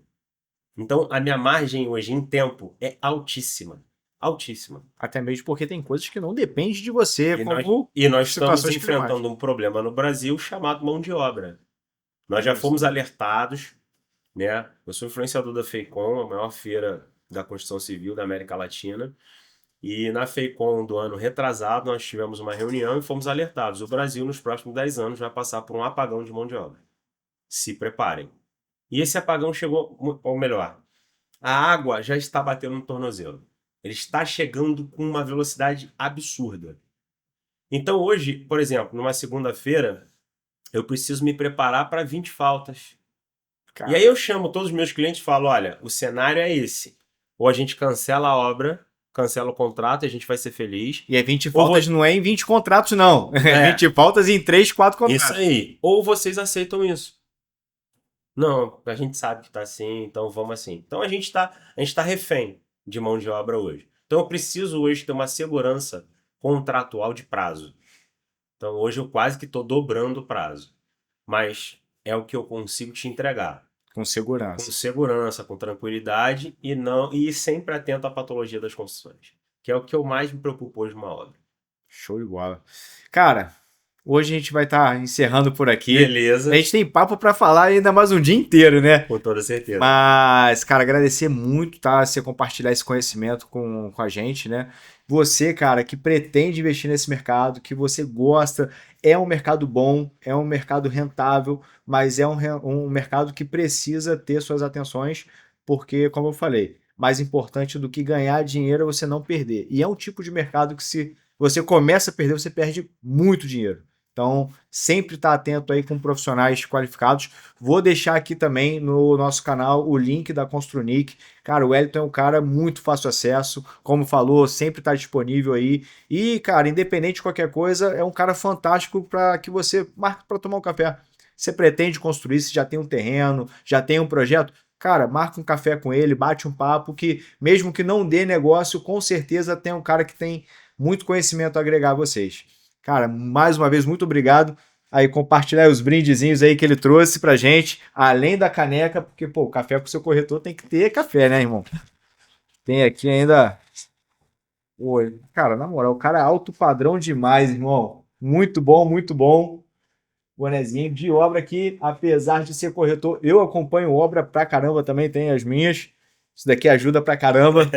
Então a minha margem hoje em tempo é altíssima. Altíssima. Até mesmo porque tem coisas que não dependem de você, E nós, como e nós estamos situações climáticas. enfrentando um problema no Brasil chamado mão de obra. Nós já Isso. fomos alertados, né? Eu sou influenciador da FEICOM, a maior feira da construção civil da América Latina. E na FEICOM do ano retrasado, nós tivemos uma reunião e fomos alertados. O Brasil, nos próximos 10 anos, vai passar por um apagão de mão de obra. Se preparem. E esse apagão chegou, ou melhor, a água já está batendo no tornozelo. Ele está chegando com uma velocidade absurda. Então hoje, por exemplo, numa segunda-feira, eu preciso me preparar para 20 faltas. Cara, E aí eu chamo todos os meus clientes e falo, olha, o cenário é esse. Ou a gente cancela a obra, cancela o contrato e a gente vai ser feliz. e é 20 faltas não é em 20 contratos, não. É 20 faltas em 3, 4 contratos. Isso aí. Ou vocês aceitam isso. Não, a gente sabe que tá assim, então vamos assim. Então a gente tá refém de mão de obra hoje. Então eu preciso hoje ter uma segurança contratual de prazo. Então hoje eu quase que estou dobrando o prazo. Mas é o que eu consigo te entregar. Com Com segurança. segurança, com tranquilidade e sempre atento à patologia das construções. Que é o que eu mais me preocupo hoje numa obra. Show de bola. Cara, hoje a gente vai estar encerrando por aqui. Beleza. A gente tem papo para falar ainda mais um dia inteiro, né? Com toda certeza. Mas, cara, agradecer muito, tá? Você compartilhar esse conhecimento com a gente, né? Você, cara, que pretende investir nesse mercado, que você gosta, é um mercado bom, é um mercado rentável, mas é um mercado que precisa ter suas atenções, porque, como eu falei, mais importante do que ganhar dinheiro é você não perder. E é um tipo de mercado que, se você começa a perder, você perde muito dinheiro. Então, sempre estar atento aí com profissionais qualificados. Vou deixar aqui também no nosso canal o link da Construnic. Cara, o Wellington é um cara muito fácil acesso, como falou, sempre está disponível aí. E, cara, independente de qualquer coisa, é um cara fantástico para que você marque para tomar um café. Você pretende construir, se já tem um terreno, já tem um projeto, cara, marca um café com ele, bate um papo, que mesmo que não dê negócio, com certeza tem um cara que tem muito conhecimento a agregar a vocês. Cara, mais uma vez, muito obrigado. Aí compartilhar os brindezinhos aí que ele trouxe pra gente, além da caneca, porque, pô, o café pro seu corretor tem que ter café, né, irmão? Tem aqui ainda. Pô, cara, na moral, o cara é alto padrão demais, irmão. Muito bom, muito bom. Bonezinho de obra aqui, apesar de ser corretor, eu acompanho obra pra caramba também, tem as minhas. Isso daqui ajuda pra caramba.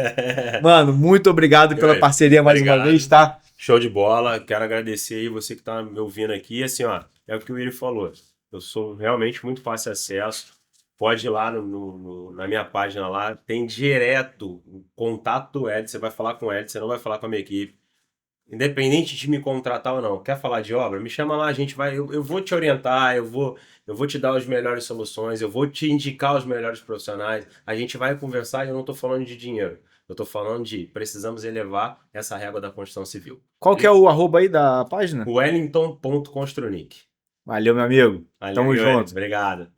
Mano, muito obrigado pela parceria mais uma vez, tá? Show de bola, quero agradecer aí você que está me ouvindo aqui. Assim, ó, é o que o Willi falou. Eu sou realmente muito fácil acesso. Pode ir lá na minha página lá, tem direto o contato do Ed. Você vai falar com o Ed, você não vai falar com a minha equipe. Independente de me contratar ou não, quer falar de obra? Me chama lá, a gente vai. Eu vou te orientar, eu vou te dar as melhores soluções, eu vou te indicar os melhores profissionais. A gente vai conversar e eu não estou falando de dinheiro. Eu estou falando de precisamos elevar essa régua da construção civil. Qual que é o arroba aí da página? Wellington.construnic. Valeu, meu amigo. Valeu, Tamo Yuri. junto. Obrigado.